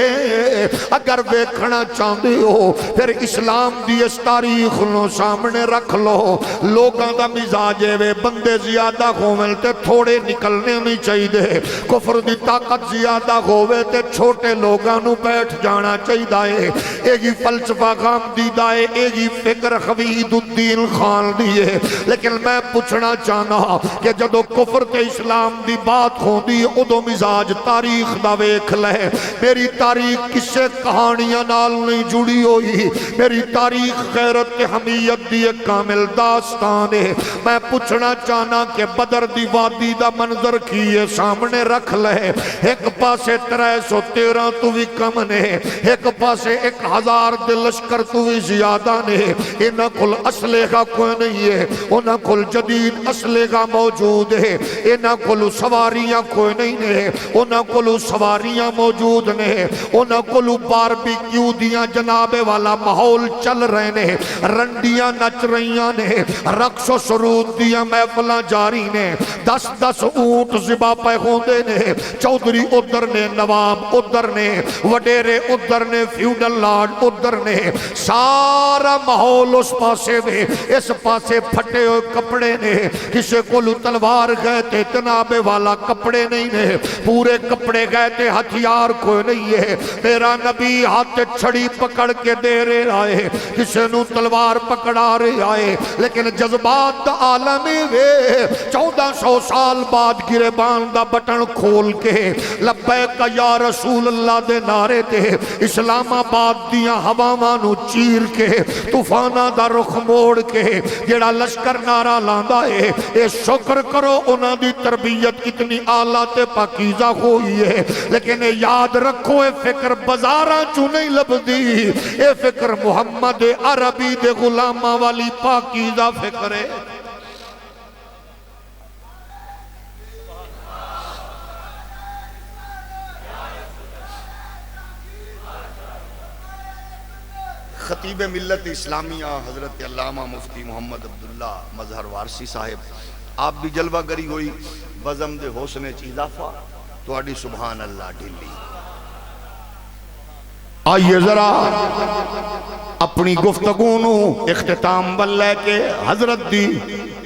اگر ویکھنا چاندے ہو پھر اسلام دی اس تاریخ نو سامنے رکھ لو لوگاں دا مزاجے وے بندے زیادہ ہوئے تے تھوڑے نکلنے نہیں چاہی دے کفر دی طاقت زیادہ ہوئے تے چھوٹے لوگاں نو بیٹھ جانا چاہی دائے ایگی فلسفہ غام دی دائے ایگی فکر خوید الدین خان دیئے لیکن میں پوچھنا چاہنا کہ جدو کفر تے اسلام دی بات ہوں دی ادو مزاج تاریخ دا ویکھ لے میری تاریخ کسے کہانیاں نال نہیں جڑی ہوئی میری تاریخ غیرت حمیت دی ایک کامل داستان ہے میں پوچھنا چاہنا کہ بدر دی وادی دا منظر کیے سامنے رکھ لے ایک پاسے 313 تو بھی کم نے ایک پاسے 1000 دے لشکر تو بھی زیادہ نے انہاں کل اسلحہ کوئی نہیں ہے انہاں کل جدید اسلحہ موجود ہے انہاں کل سواریاں کوئی نہیں ہے انہاں کل سواریاں موجود نے انہاں کل باربیکیو دیاں جناب والا ماحول چل رہے نے رنڈیاں نچ رہیاں نے رقص و سرود دیاں محفلاں جاری نے 10 اونٹ زبا پہ ہوندے نے چودھری ادھر نے نواب ادھر نے وڈیرے ادھر نے فیوڈل لارڈ ادھر نے سارا ماحول اس پاسے میں اس پاسے پھٹے ہوئے کپڑے نے کسے کو تلوار گئے تھے تنابے والا کپڑے نہیں نے پورے کپڑے گئے تھے ہتھیار کوئی نہیں ہے میرا نبی ہاتھ چھڑی پکڑ کے دے رہے آئے کسے نو تلوار پکڑا رہے آئے لیکن جذبات دا عالمی وے 1400 سال بعد گریبان دا بٹن کھول کے لبیک یا رسول اللہ دے نعرے تے اسلام آباد دیاں ہوامانو چیر کے طوفانہ دا رخ موڑ کے جیڑا لشکر نعرہ لاندا ہے اے شکر کرو انہاں دی تربیت اتنی آلہ تے پاکیزہ ہوئی ہے لیکن یاد رکھو اے فکر بزاراں چو نہیں لبدی اے فکر محمد عربی دے غلامہ والی پاکیزہ فکر ہے خطیب ملت اسلامیہ حضرت علامہ مفتی محمد عبداللہ مظہر وارسی صاحب آپ بھی جلوہ گری ہوئی بزم دے حسن اضافہ تو اڈی سبحان اللہ ڈھلی آئیے ذرا اپنی گفتگونو اختتام بلے کے حضرت دی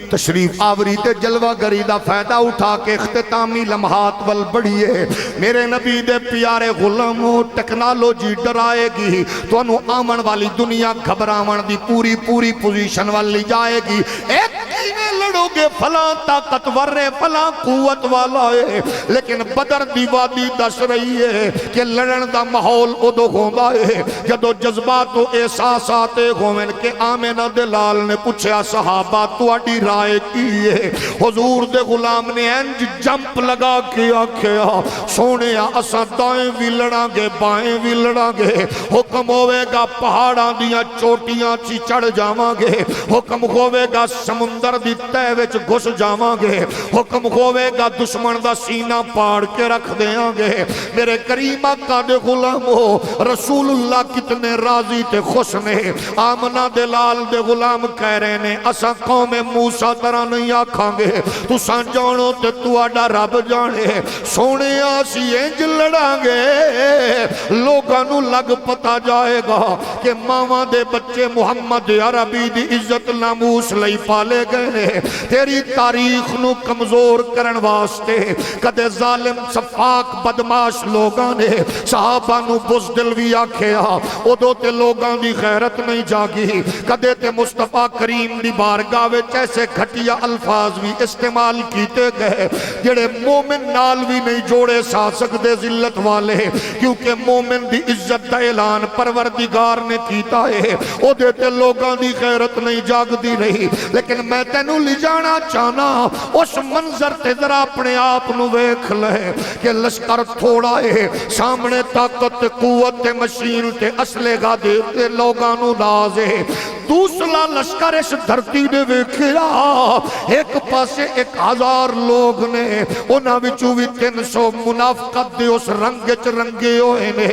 تشریف آوری تے جلوہ گری دا فائدہ اٹھا کے اختتامی لمحات وال بڑھئے میرے نبی دے پیارے غلاموں ٹیکنالوجی ڈرائے گی تو انہوں آمن والی دنیا گھبرامن دی پوری پوزیشن والی جائے گی ایک کیویں لڑو گے فلاں طاقتور ہے فلاں قوت والا ہے لیکن بدر دی وادی دس رہی ہے کہ لڑن دا محول ادو ہوندہ ہے جدو جذبات و احساسات ہوئن کہ آمینہ دلال نے پوچھا صحابہ تو اڈی رائے کیے حضور دے غلام نے انج جمپ لگا کے آکھیا سونے اساں دائیں بھی لڑاں گے بائیں بھی لڑاں گے حکم ہوئے گا پہاڑاں دیاں چوٹیاں چی چڑھ جاواں گے حکم ہوئے گا سمندر دی تہ وچ گھس جاواں گے حکم ہوئے گا دشمن دا سینہ پاڑ کے رکھ دیاں گے میرے کریم آقا دے غلام ہو رسول اللہ کتنے راضی تے خوش نے آمنہ دلال دے غلام کہہ رہے نے اساں قوم موسیٰ طرح نہیں آکھاں گے تو سان جانو تے تو آڈا رب جانے سونے آسی انج لڑاں گے لوگانو لگ پتا جائے گا کہ ماما دے بچے محمد عربی دی عزت ناموس لئی پالے گئے تیری تاریخ نو کمزور کرن واسطے کدے ظالم صفاق بدماش لوگاں نے صحابہ نو بزدل بھی آکھیا ادو تے لوگاں دی غیرت نہیں جاگی کدے تے مصطفیٰ کریم دی بارگاہ وچ ایسے گھٹیا الفاظ بھی استعمال کیتے گئے جڑے مومن نال بھی نہیں جوڑے سا سکدے ذلت والے کیونکہ مومن دی عزت دا اعلان پروردگار نے کیتا ہے او دے تے لوگاں دی غیرت نہیں جاگ دی رہی لیکن میں تینوں لے جانا چاہنا اس منظر تے ذرا اپنے آپ نو ویکھ لے کہ لشکر تھوڑا ہے سامنے طاقت قوت مشین تے اسلحہ دے تے لوگاں نو ناز ہے دوسرا لشکر اس دھرتی دے ویکھیا ایک پاسے 1000 لوگ نے انہاں وچوں بھی 300 منافقت دے اس رنگ وچ رنگے ہوئے نے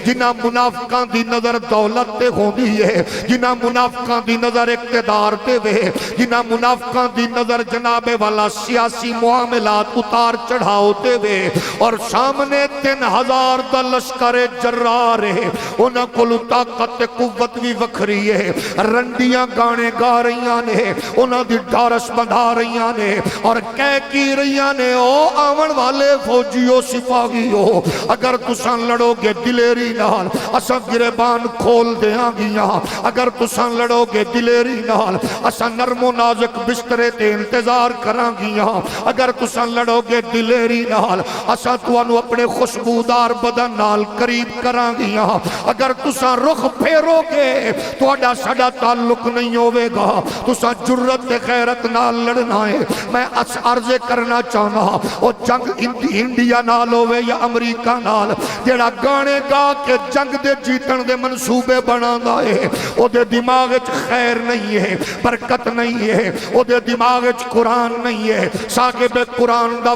جنہاں منافقاں دی نظر دولت تے ہوندی ہے جنہاں منافقاں دی نظر اقتدار تے وے جنہاں منافقاں دی نظر جناب والا سیاسی معاملات اتار چڑھاؤ تے وے اور سامنے 3000 دا لشکر جرار ہے انہاں کول طاقت قوت بھی وکھری ہے رنڈیاں گانے گا رہیاں نے انہاں دی ڈارس بندھا رہیاں نے اور کہہ کی رہیاں نے او آون والے فوجیو سپاہیو اگر تساں لڑو گے دلیری نال اساں گریبان کھول دیاں گیاں اگر تساں لڑو گے دلیری نال اساں نرم و نازک بسترے تے انتظار کراں گیاں اگر تساں لڑو گے دلیری نال اساں تانوں اپنے خوشبودار بدن نال قریب کراں گیاں اگر تساں رخ پھیرو گے تہاڈا ساڈا تعلق نہیں ہوے گا تساں جرت تے غیرت نال لڑنا ہے میں عرض کرنا چاہنا او جنگ انڈیا نال ہوے یا امریکہ نال جڑا گانے گا کے جنگ دے جیتن دے منصوبے بنانا ہے او دے دماغ وچ خیر نہیں ہے برکت نہیں ہے او دے دماغ وچ قرآن نہیں ہے صاحب قرآن دا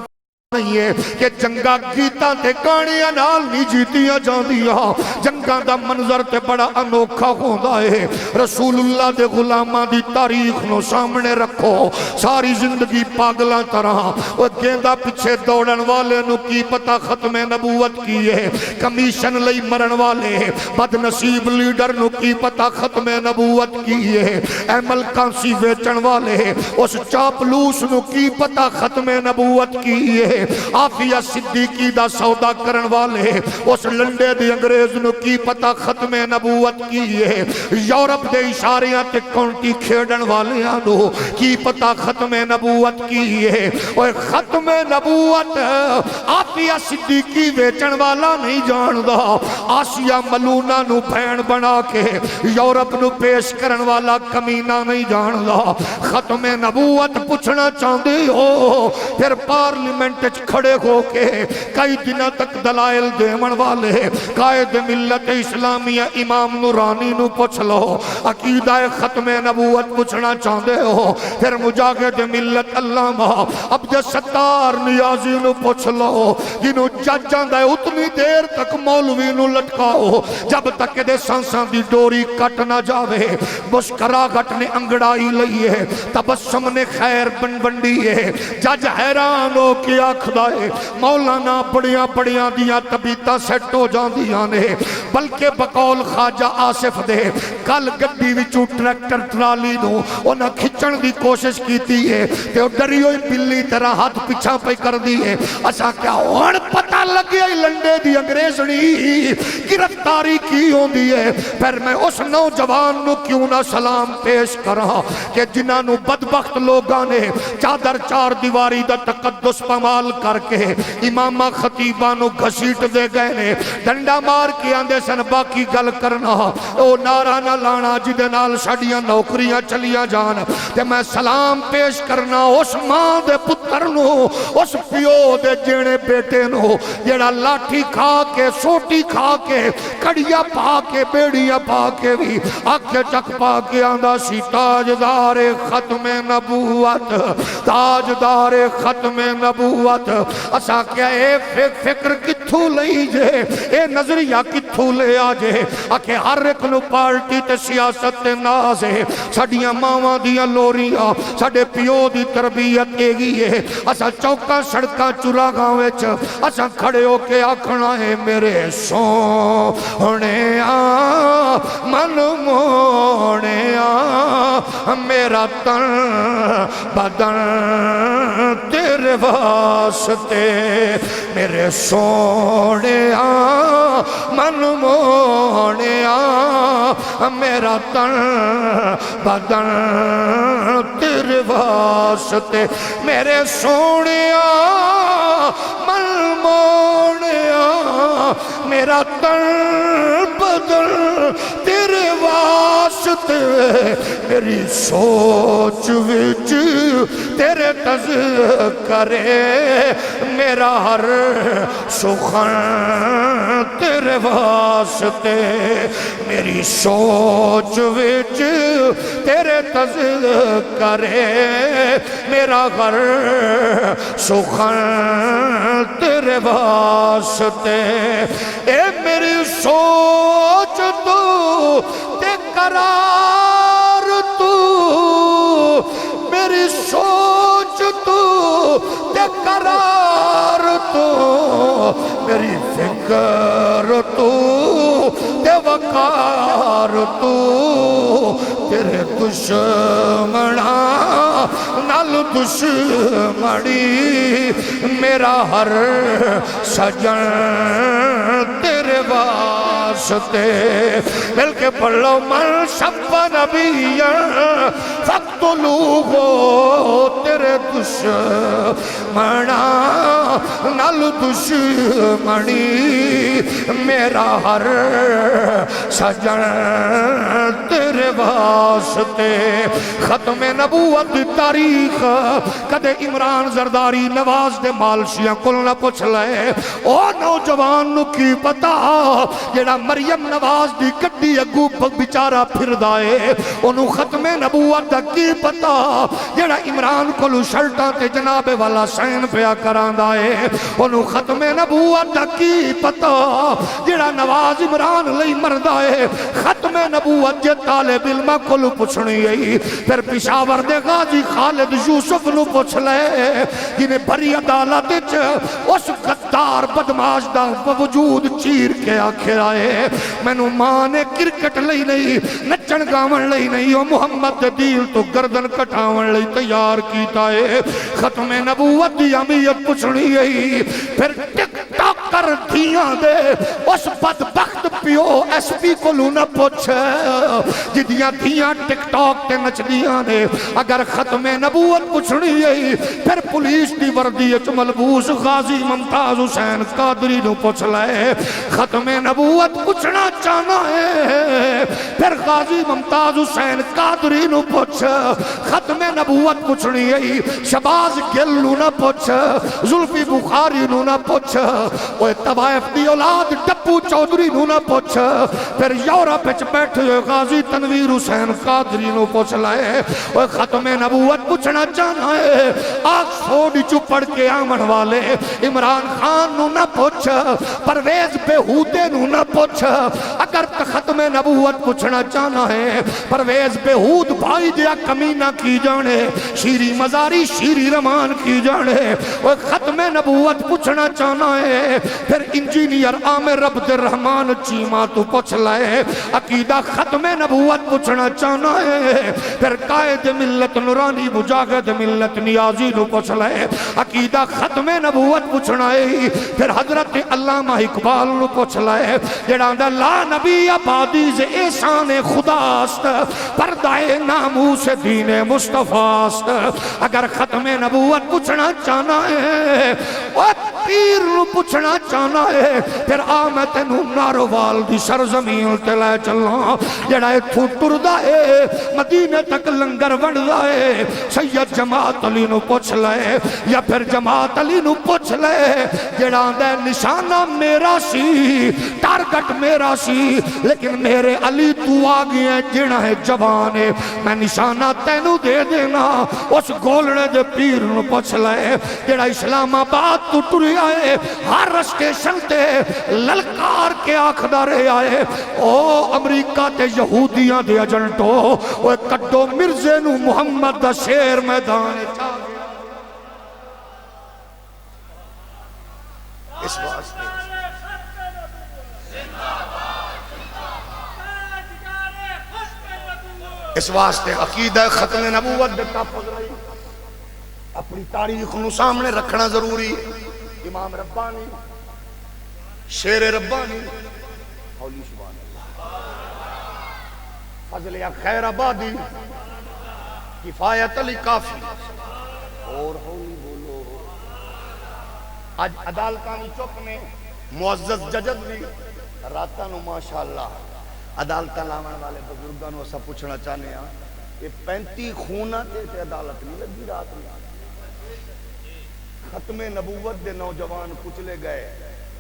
نہیں ہے کہ جنگا گیتاں تے گانیاں نال نہیں جیتیاں جاندیاں جنگاں دا منظر تے بڑا انوکھا ہوندا ہے رسول اللہ دے غلاماں دی تاریخ نو سامنے رکھو ساری زندگی پاگلاں طرح او گیندا پیچھے دوڑن والے نو کی پتہ ختم نبوت کی ہے کمیشن لئی مرن والے بد نصیب لیڈر نو کی پتہ ختم نبوت کی ہے احمل کانسی ویچن والے اس چاپلوس نو کی پتہ ختم نبوت کی ہے آفیہ صدیقی دا سودا کرن والے اس لنڈے دے انگریز نو کی پتہ ختم نبوت کی ہے یورپ دے اشاریاں تے کونٹی کھیڑن والے نو کی پتہ ختم نبوت کی ہے اور ختم نبوت آفیہ صدیقی ویچن والا نہیں جاندا آسیہ ملونہ نو بھین بنا کے یورپ نو پیش کرن والا کمینہ نہیں جاندا ختم نبوت پوچھنا چاہتے ہو پھر پارلیمنٹ کھڑے ہو کے کئی دنوں تک دلائل دیمن والے قائد ملت اسلامیہ امام نورانی نو پوچھ لو عقیدہ ختم نبوت پوچھنا چاہتے ہو پھر مجاہد ملت علامہ عبد ستار نیازی نو پوچھ لو جنہوں جج جاندہ ہے اتنی دیر تک مولوی نو لٹکاؤ جب تک دے سانسان دی ڈوری کٹ نہ جاوے مسکراہٹ نے انگڑائی لئی ہے تبسم نے خیر بنڈی ہے جج حیران ہو کیا خدائے مولانا بڑیاں دیاں طبیعتاں سیٹ ہو جاندیاں نے بلکہ بقول خواجہ آصف دے کل گڈی وچوں ٹریکٹر ٹرالی نو انہاں کھچن دی کوشش کیتی ہے تے او ڈری ہوئی بلی طرح ہاتھ پیچھا پہ کر دی ہے اساں کیا ہن پتہ لگ گیا لنڈے دی انگریزنی گرفتاری کی ہوندی ہے پھر میں اس نوجوان نو کیوں نہ سلام پیش کراں کہ جنہاں نو بدبخت لوگاں نے چادر چار دیواری دا تقدس پامال کر کے امامہ خطیبانو گھسیٹ دے گئے نے ڈنڈا مار کے آندے سن باقی گل کرنا او نارا نہ لانا جدے نال ساڈیاں نوکریاں چلیاں جان تے میں سلام پیش کرنا اس ماں دے پتر نو اس پیو دے جینے بیٹے نو جیڑا لاٹھی کھا کے سوٹی کھا کے کڑیا پا کے بیڑیاں پا کے بھی آکھے چک پا کے آندہ سی تاجدار ختم نبوت تاجدار ختم نبوت نبوت اسا کیا اے فکر کتھوں لئی جے اے نظریہ کتھوں لے آجے آکے ہر ایک نو پارٹی تے سیاست تے نازے ساڑیاں ماما دیاں لوریاں ساڑے پیو دی تربیت ایگی ہے اسا چوکا سڑکا چورا گاوے چ اسا کھڑے ہو کے آکھنا ہے میرے سونے من مونے میرا تن بدن تیرے واسطے میرے سونے من مونے میرا تن بدن تیرے واسطے میرے سونے من مونے میرا تن بدن تیرے واسطے میری سوچ وچ تیرے تذکرے میرا ہر سخن تیرے واسطے میری سوچ وچ تیرے تذکرے میرا ہر سخن تیرے واسطے اے میری سوچ تو تے قرار تو میری سوچ تو تے قرار تو میری فکر تو تے وقار تو تیرے دشمنا نال دشمنی میرا ہر سجن تیرے واسطے مل کے پڑھ لو من شب نبیا فقتلوہ تیرے دشمنا نال دشمنی میرا ہر سجن تیرے واسطے ختم نبوت تاریخ کدے عمران زرداری نواز دے مالشیاں کل نہ پوچھ لے او نوجوان نو کی پتا جیڑا مریم نواز دی کٹی اگو بچارہ پھر دائے انہوں ختم نبوت دا کی پتا جیڑا عمران کلو شرطہ تے جناب والا سین پیا کران دائے انہوں ختم نبوت دا کی پتا جیڑا نواز عمران لئی مردائے ختم نبوت جے طالب علمہ کلو پچھنی ہے پھر پشاور دے غازی خالد یوسف نو پوچھ لے جنہیں بھری عدالت اس غدار بدماش دا وجود چیر کے آخر آئے میں نو ماں نے کرکٹ لئی نہیں نچن گاون لئی نہیں او محمد دیل تو گردن کٹاون لئی تیار کیتا ہے ختم نبوت دی امیت پچھنی ہے پھر ٹک ٹاک کر دھیاں دے اس بدبخت پیو ایس پی کو لونا پوچھ جدیاں دھیاں ٹک ٹاک تے نچ دیاں نے اگر ختم نبوت پچھنی ہے پھر پولیس دی وردی اچ ملبوس غازی ممتاز حسین قادری نو پوچھ لے ختم نبوت پوچھنا چاہنا ہے پھر غازی ممتاز حسین قادری نو پوچھ ختم نبوت پوچھنی ہے شباز گل نو نہ پوچھ زلفی بخاری نو نہ پوچھ اوہ طبائف دی اولاد ڈپو چودری نو نہ پوچھ پھر یورپ اچ بیٹھے غازی تنویر حسین قادری نو پوچھ لائے اوہ ختم نبوت پوچھنا چاہنا ہے آکسفورڈ چو پڑھ کے آمن والے عمران خان نو نہ پوچھ پرویز بہودے نو نہ پوچھ اگر ختم نبوت پوچھنا چاہنا ہے پرویز بہود بھائی دیا کمینہ کی جانے شیری مزاری شیری رمان کی جانے وہ ختم نبوت پوچھنا چاہنا ہے پھر انجینئر عامر عبد الرحمن چیمہ تو پوچھ لائے عقیدہ ختم نبوت پوچھنا چاہنا ہے پھر قائد ملت نورانی مجاہد ملت نیازی نو پوچھ لائے عقیدہ ختم نبوت پوچھنا ہے پھر حضرت علامہ اقبال نو پوچھ لائے جڑاں دا لا نبی آبادی سے احسان خداست پردائے ناموس دین مصطفیٰست اگر ختم نبوت پوچھنا چاہنا ہے وہ پیر نو پوچھنا چاہنا ہے پھر آ میں تینوں نارووال دی سرزمین تے لے چلنا جڑا ایتھوں ٹردا ہے مدینے تک لنگر ونڈدا ہے سید جماعت علی نو پوچھ لے یا پھر جماعت علی نو پوچھ لے جڑا آندا ہے نشانہ میرا سی ٹارگٹ میرا سی لیکن میرے علی تو آ گیا جڑا ہے جوان ہے میں نشانہ تینوں دے دینا اس گولڑے دے پیر نو پوچھ لے جڑا اسلام آباد تو ٹری آئے ہر اسٹیشن تے للکار کے آخدا رہے آئے او امریکہ تے یہودیاں دے ایجنٹو او کڈو مرزے نو محمد دا شیر میدان اس واسطے اس واسطے عقیدہ ختم نبوت دے تحفظ رہی اپنی تاریخ نو سامنے رکھنا ضروری امام ربانی شیر ربانی حولی سبحان اللہ فضل یا خیر آبادی کفایت علی کافی اور حولی بولو آج عدالتانی چوک میں معزز ججد بھی راتہ نو ماشاءاللہ عدالتہ لامان والے بزرگاں نو ایسا پوچھنا چاہنے ہیں یہ 35 خونہ تے عدالت نہیں لگی رات میں ختم نبوت دے نوجوان کچلے گئے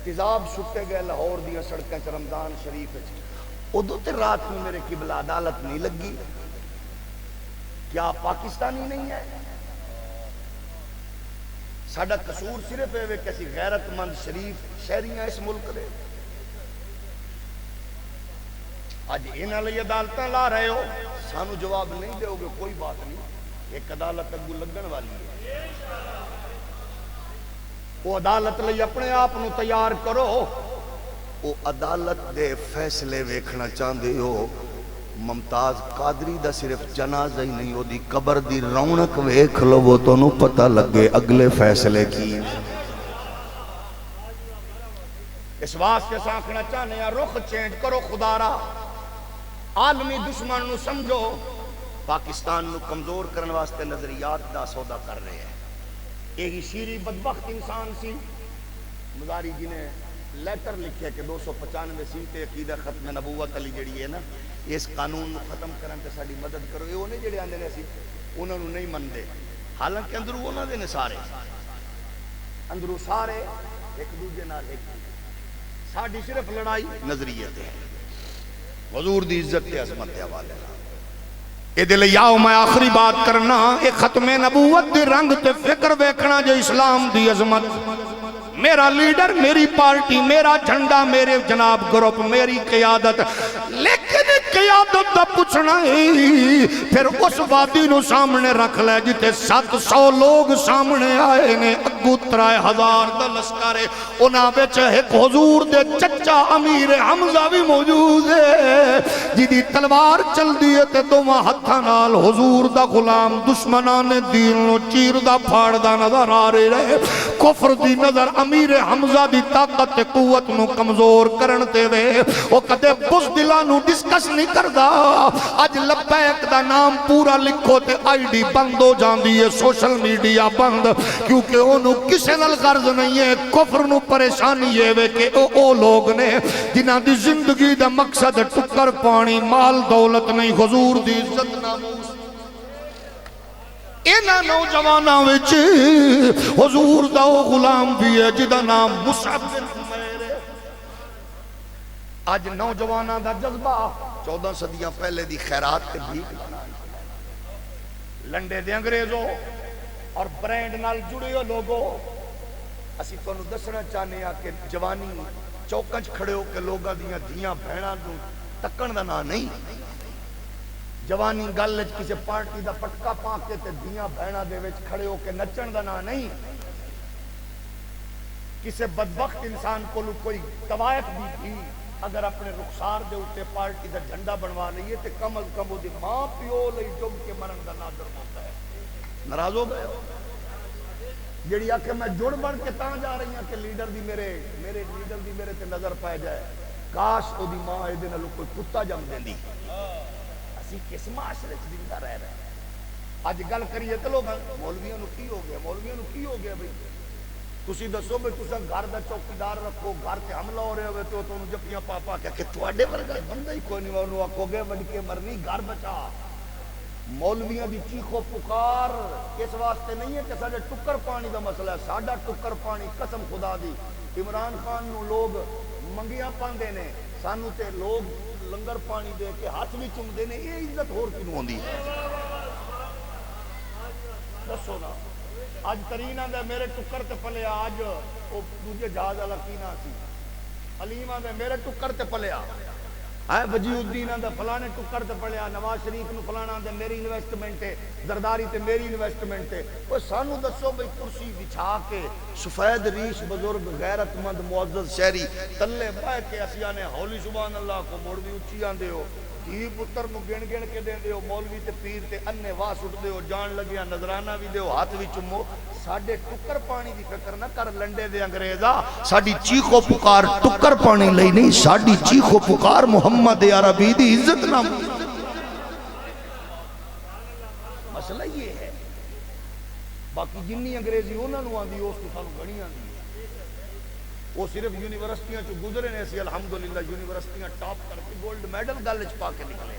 تیزاب چھٹے گئے لاہور دیا سڑکیں چ رمضان شریف ادو تے رات میں میرے قبلہ عدالت نہیں لگی کیا پاکستانی نہیں ہے ساڈا قصور صرف ہے کہ اسی غیرت مند شریف شہریاں اس ملک دے آج انہاں لئی عدالتاں لا رہے ہو سانو جواب نہیں دے گے کوئی بات نہیں ایک عدالت اگو لگن والی ہے وہ عدالت لئی اپنے آپ نو تیار کرو وہ عدالت دے فیصلے ویکھنا چاہندے ہو ممتاز قادری دا صرف جنازہ ہی نہیں ہو دی قبر دی رونق ویکھ لو وہ تو نو پتہ لگے اگلے فیصلے کی اس واسطے سانکھنا چاہنے ہیں رخ چینج کرو خدا را عالمی دشمن نو سمجھو پاکستان نو کمزور کرنے واسطے نظریات دا سودا کر رہے ہیں ایک شیری بدبخت انسان سی مداری جی نے لیٹر لکھے کہ 295 سیٹیں عقیدہ ختم نبوت علی جڑی ہے نا اس قانون نو ختم کرن تے ساڈی مدد کرو یہ انہیں جڑے آندے نے سی انہاں نو نہیں مندے حالانکہ اندروں انہاں دے نے سارے اندروں سارے ایک دوجے نال ایک ساڈی صرف لڑائی نظریے تے حضور دی عزت تے عظمت دے حوالے اے دل یاو میں آخری بات کرنا اے ختم نبوت دی رنگ تے فکر ویکھنا جو اسلام دی عظمت میرا لیڈر میری پارٹی میرا جھنڈا میرے جناب گروپ میری قیادت لیکن قیادت دا پوچھنا ہی پھر اس وادی نو سامنے رکھ لے جتے 700 لوگ سامنے آئے نے اگو 3000 دا لشکارے انہاں وچ ایک حضور دے چچا امیر حمزہ بھی موجود ہے جدی تلوار چل دی تے دوواں ہتھاں نال حضور دا غلام دشمنان دین نو چیر دا پھاڑ دا نظر آ رہے کفر دی نظر امیر حمزہ دی طاقت قوت نو کمزور کرنتے وے وہ کدے بزدلہ نو ڈسکس نہیں کردہ آج لبیک دا نام پورا لکھو تے آئی ڈی بند ہو جاندی ہے سوشل میڈیا بند کیونکہ انہوں کسے نال غرض نہیں ہے کفر نو پریشانی ہے وے کہ او لوگ نے جنہاں دی زندگی دا مقصد ٹکر پانی مال دولت نہیں حضور دی عزت ناموس اینا نوجواناں وچ حضور دا او غلام بھی ہے جدا نام مصعب بن عمیر ہے آج نوجواناں دا جذبہ 14 صدیاں پہلے دی خیرات تے بھیک لنڈے دے انگریزوں اور برینڈ نال جڑے ہو لوگوں اسی تو دسنا چاہنے ہیں کہ جوانی چوکچ کھڑے ہو کے لوگاں دیاں دھیاں بھیناں نو تکن دا نا نہیں جوانی گل کسی پارٹی دا پٹکا پا کے تے دیاں بہنا دے وچ کھڑے ہو کے نچن دا نا نہیں کسی بدبخت انسان کو کوئی قواعد بھی تھی اگر اپنے رخسار دے اوتے پارٹی دا جھنڈا بنوا لئیے تے کم از کم دی ماں پیو لئی جم کے مرن دا نادر ہوتا ہے ناراض ہو گئے جڑی آکھے میں جڑ بن کے تاں جا رہی ہیں کہ لیڈر دی میرے لیڈر دی میرے تے نظر پائے جائے کاش او دی ماں اے دے نال کوئی کتا جم دیندی اسی کس معاشرے چ زندہ رہ رہے ہیں اج گل کریے تے لوگ مولویاں نو کی ہو گیا مولویاں نو کی ہو گیا بھئی تسی دسو بھی تسا گھر دا چوکیدار رکھو، گھر تے حملہ ہو رہے ہوئے تو انہوں جپیاں پاپا کہہ کہ تواڈے ورگا بندہ ہی کوئی نہیں، انہوں آکھو گے وڈ کے مرنی گھر بچا۔ مولویاں دی چیخو پکار اس واسطے نہیں ہے کہ ساڈے ٹکر پانی دا مسئلہ ہے، ساڈا ٹکر پانی قسم خدا دی عمران خان نو لوگ منگیاں پاندے نے، سانو تے لوگ لنگر پانی دے کے ہاتھ بھی چومدے نے، یہ عزت ہور کینوں ہوندی دسو نا۔ اج ترین آندا میرے ٹکر تے پلیا، اج او دوجے جہاز والا کی نا سی علیم آندا میرے ٹکر تے پلیا، وجی الدین آندا فلانے ٹکر تے پلیا، نواز شریف نو فلانا آندا میری انویسٹمنٹ ہے، زرداری تے میری انویسٹمنٹ ہے۔ او سانو دسو بھئی کرسی بچھا کے سفید ریش بزرگ غیرت مند معزز شہری تلے بہ کے اسیاں نے ہولی سبحان اللہ کو موڑ بھی اچھی آندے ہو، دھی پتر نو گن گن کے دین دیو، مولوی تے پیر تے انے واہ سٹ دیو، جان لگیا نظرانہ بھی دیو، ہاتھ بھی چمو۔ ساڈے ٹکر پانی دی فکر نہ کر لنڈے دے انگریزا، ساڈی چیخو پکار ٹکر پانی لئی نہیں، ساڈی چیخو پکار محمد عربی دی عزت نہ۔ مسئلہ یہ ہے، باقی جنی انگریزی انہاں نو آندی اس کو سانو گھنی آندی، وہ صرف یونیورسٹیاں چو گزرے نے، اسی الحمدللہ یونیورسٹیاں ٹاپ کر کے گولڈ میڈل گل وچ پا کے نکلے،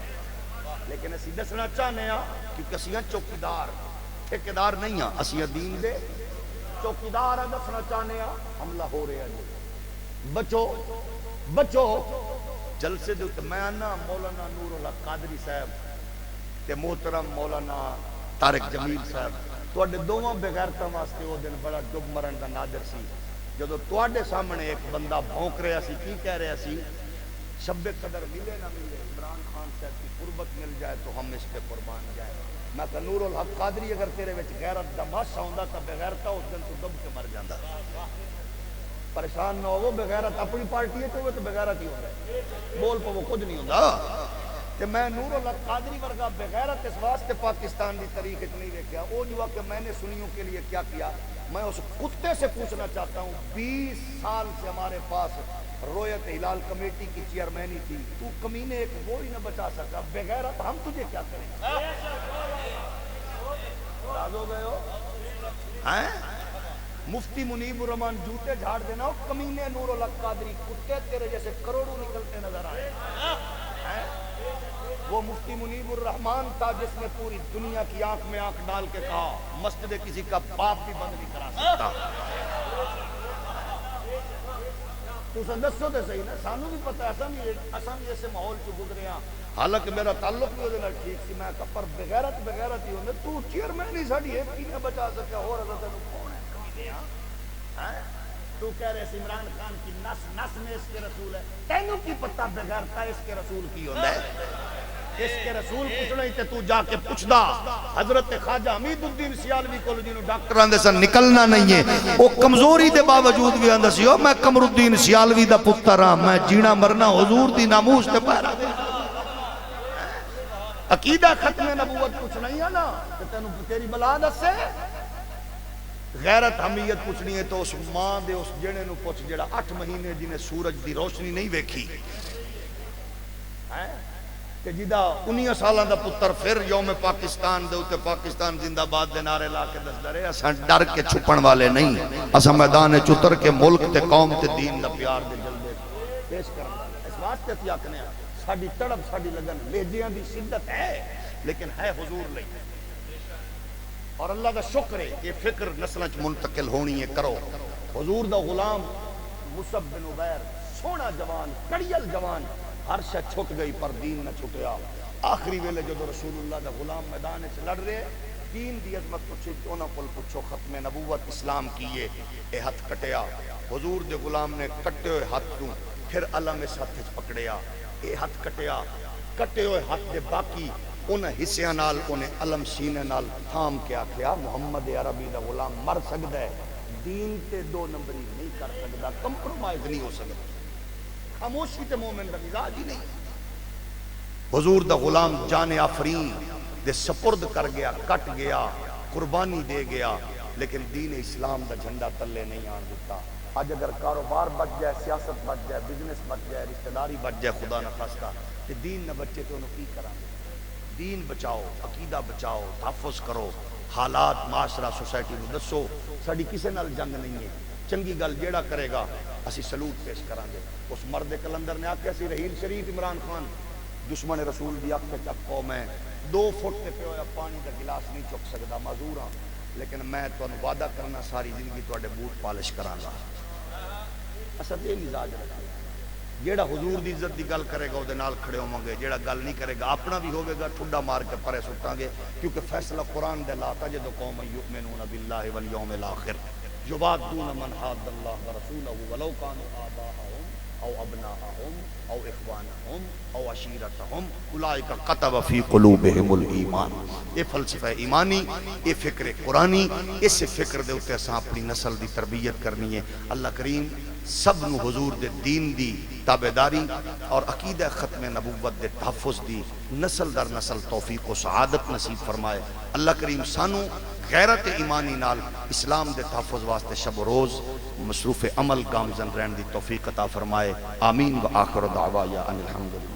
لیکن اسی دسنا چاہنے ہاں کہ کسیاں چوکیدار ٹھیکیدار نہیں ہاں، اسی دین دے چوکیدار ہاں، دسنا چاہنے ہاں حملہ ہو رہے ہیں، بچو بچو۔ جلسے دے تے میں آنا مولانا نور الحق قادری صاحب تے محترم مولانا طارق جمیل صاحب تواڈے دوواں بغیرتاں واسطے وہ دن بڑا ڈب مرن دا نادر سی، جدو تواڈے سامنے ایک بندہ بھونک رہا سی، کی کہہ رہا سی، شب قدر ملے نہ ملے، عمران خان صاحب کی قربت مل جائے تو ہم اس پہ قربان جائیں۔ میں کہ نور الحق قادری اگر تیرے وچ غیرت دا ماسا ہوندا تا بغیرتا اس دن تو دب کے مر جاندا۔ پریشان نہ ہو، بغیرت اپنی پارٹی ہے تو بغیرت ہی ہوندا ہے، بول پو وہ کچھ نہیں ہوندا۔ کہ میں نور الحق قادری ورگا بغیرت اس واسطے پاکستان دی تاریخ نہیں دیکھا، وہ جو کہ میں نے سنیوں کے لیے کیا کیا۔ میں اس کتے سے پوچھنا چاہتا ہوں، 20 سال سے ہمارے پاس رویت ہلال کمیٹی کی چیئرمینی تھی، تو کمینے ایک وہ ہی نہ بچا سکا، بغیرت ہم تجھے کیا کریں؟ راز ہو گئے ہو؟ مفتی منیب الرحمان جوتے جھاڑ دینا ہو، کمینے نور الحق قادری کتے تیرے جیسے کروڑوں نکلتے نظر آئے۔ وہ مفتی منیب الرحمان تھا جس نے پوری دنیا کی آنکھ میں آنکھ ڈال کے کہا مسجد کسی کا باپ بھی بند نہیں کرا سکتا۔ تو سندسو دے صحیح نا، سانو بھی پتہ ہے اساں بھی ایسے ماحول سے گزرے ہیں، حالانکہ میرا تعلق بھی ہونے لگ ٹھیک سی، میں کہا پر بغیرت ہی ہونے، تو چیئرمین ہی ساڑی ایک کی نہ بچا سکا، اور حضرت انہوں کون ہے کمینے ہاں؟ تو کہہ رہے ہیں عمران خان کی نس میں اس کے رسول ہے، تینوں کی پتہ بغیرتا اس کے رسول کی ہوتا ہے، اس کے رسول پوچھنا ہی تے تو جا کے پوچھدا۔ حضرت خواجہ حمید الدین سیالوی کو جنہوں ڈاکٹر آندے سن نکلنا نہیں ہے، وہ کمزوری دے باوجود بھی آندہ سی، میں قمر الدین سیالوی دا پتر ہاں، میں جینا مرنا حضور دی ناموس تے پہرا دے۔ عقیدہ ختم نبوت پوچھنا ہی ہے نا، کہ تینوں تیری بلا دسے۔ غیرت حمیت پوچھنی ہے تو اس ماں دے اس جڑے نو پوچھ جڑا 8 مہینے جنہیں سورج دی روشنی نہیں ویکھی، کہ جدہ 19 سالان دا پتر پھر یوم پاکستان دے ہوتے پاکستان زندہ باد دے نعرے لا کے دس درے، اساں ڈر کے چھپن والے نہیں، اساں میدان چتر کے ملک تے قوم تے دین دا پیار دے جلدے پیش کرنے والے۔ اس واسطے تے آکھنے ہیں ساڈی تڑپ ساڈی لگن لہجیاں دی شدت ہے لیکن ہے حضور لئی، اور اللہ دا شکر ہے کہ فکر نسلیں منتقل ہونی ہے کرو۔ حضور دا غلام مصعب بن عمیر سونا جوان کڑیل جوان، ہر شے چھٹ گئی پر دین نہ چھٹیا۔ آخری ویلے جو رسول اللہ دا غلام میدان سے لڑ رہے، دین دی عظمت پوچھی تو انہاں کول پوچھو ختم نبوت اسلام کیے، اے ہاتھ کٹیا۔ حضور دے غلام نے کٹے ہوئے ہاتھ تو پھر علم اس ہاتھ وچ پکڑیا، اے ہاتھ کٹیا، کٹے ہوئے ہاتھ دے باقی انہیں حصیاں نال انہیں علم سینے نال تھام کے آکھیا محمد عربی دا غلام مر سکتا ہے، دین تے 2 نمبری نہیں کر سکتا، کمپرومائز نہیں ہو سکتا، خاموشی تے مومن دا مزاج ہی نہیں۔ حضور دا غلام جان آفرین دے سپرد کر گیا، کٹ گیا، قربانی دے گیا، لیکن دین اسلام دا جھنڈا تلے نہیں آن دیتا۔ آج اگر کاروبار بچ جائے، سیاست بچ جائے، بزنس بچ جائے، رشتہ داری بچ جائے، خدا نہ خواستہ تے دین نہ بچے تو انہوں کی کرا؟ دین بچاؤ، عقیدہ بچاؤ، تحفظ کرو، حالات معاشرہ سوسائٹی میں دسو۔ ساڑی کسے نال جنگ نہیں ہے، چنگی گل جیڑا کرے گا اسی سلوٹ پیش کریں گے. اس مرد کلندر نے آکھیا سی رحیل شریف عمران خان دشمن رسول دی اکھ چک قوم ہے 2 فٹ تے پیا پانی دا گلاس نہیں چک سکدا معذور ہاں لیکن میں تانوں وعدہ کرنا ساری زندگی تواڈے بوٹ پالش کراں گا. اساں تے مزاج رکھاں جیڑا حضور دی عزت دی گل کرے گا او دے نال کھڑے ہوواں گے جیڑا گل نہیں کرے گا اپنا بھی ہوے گا ٹھڈا مار کے پرے سٹاں گے کیونکہ فیصلہ قرآن دے لا تجد قوم یؤمنون باللہ والیوم الاخر یوادون من حاد اللہ ورسولہ ولو کانوا آباءهم او ابناءهم او اخوانهم او عشیرتهم اولئک کتب فی قلوبهم الایمان. یہ فلسفہ ایمانی یہ فکر قرآنی اس فکر دے اوتے اساں اپنی نسل دی تربیت کرنی ہے. اللہ کریم سب نو حضور دے دین دی تابعداری اور عقیدہ ختم نبوت دے تحفظ دی نسل در نسل توفیق و سعادت نصیب فرمائے. اللہ کریم سانو غیرت ایمانی نال اسلام دے تحفظ واسطے شب و روز مصروف عمل گامزن رہن دی توفیق عطا فرمائے. آمین و آخر دعوایا ان الحمدللہ.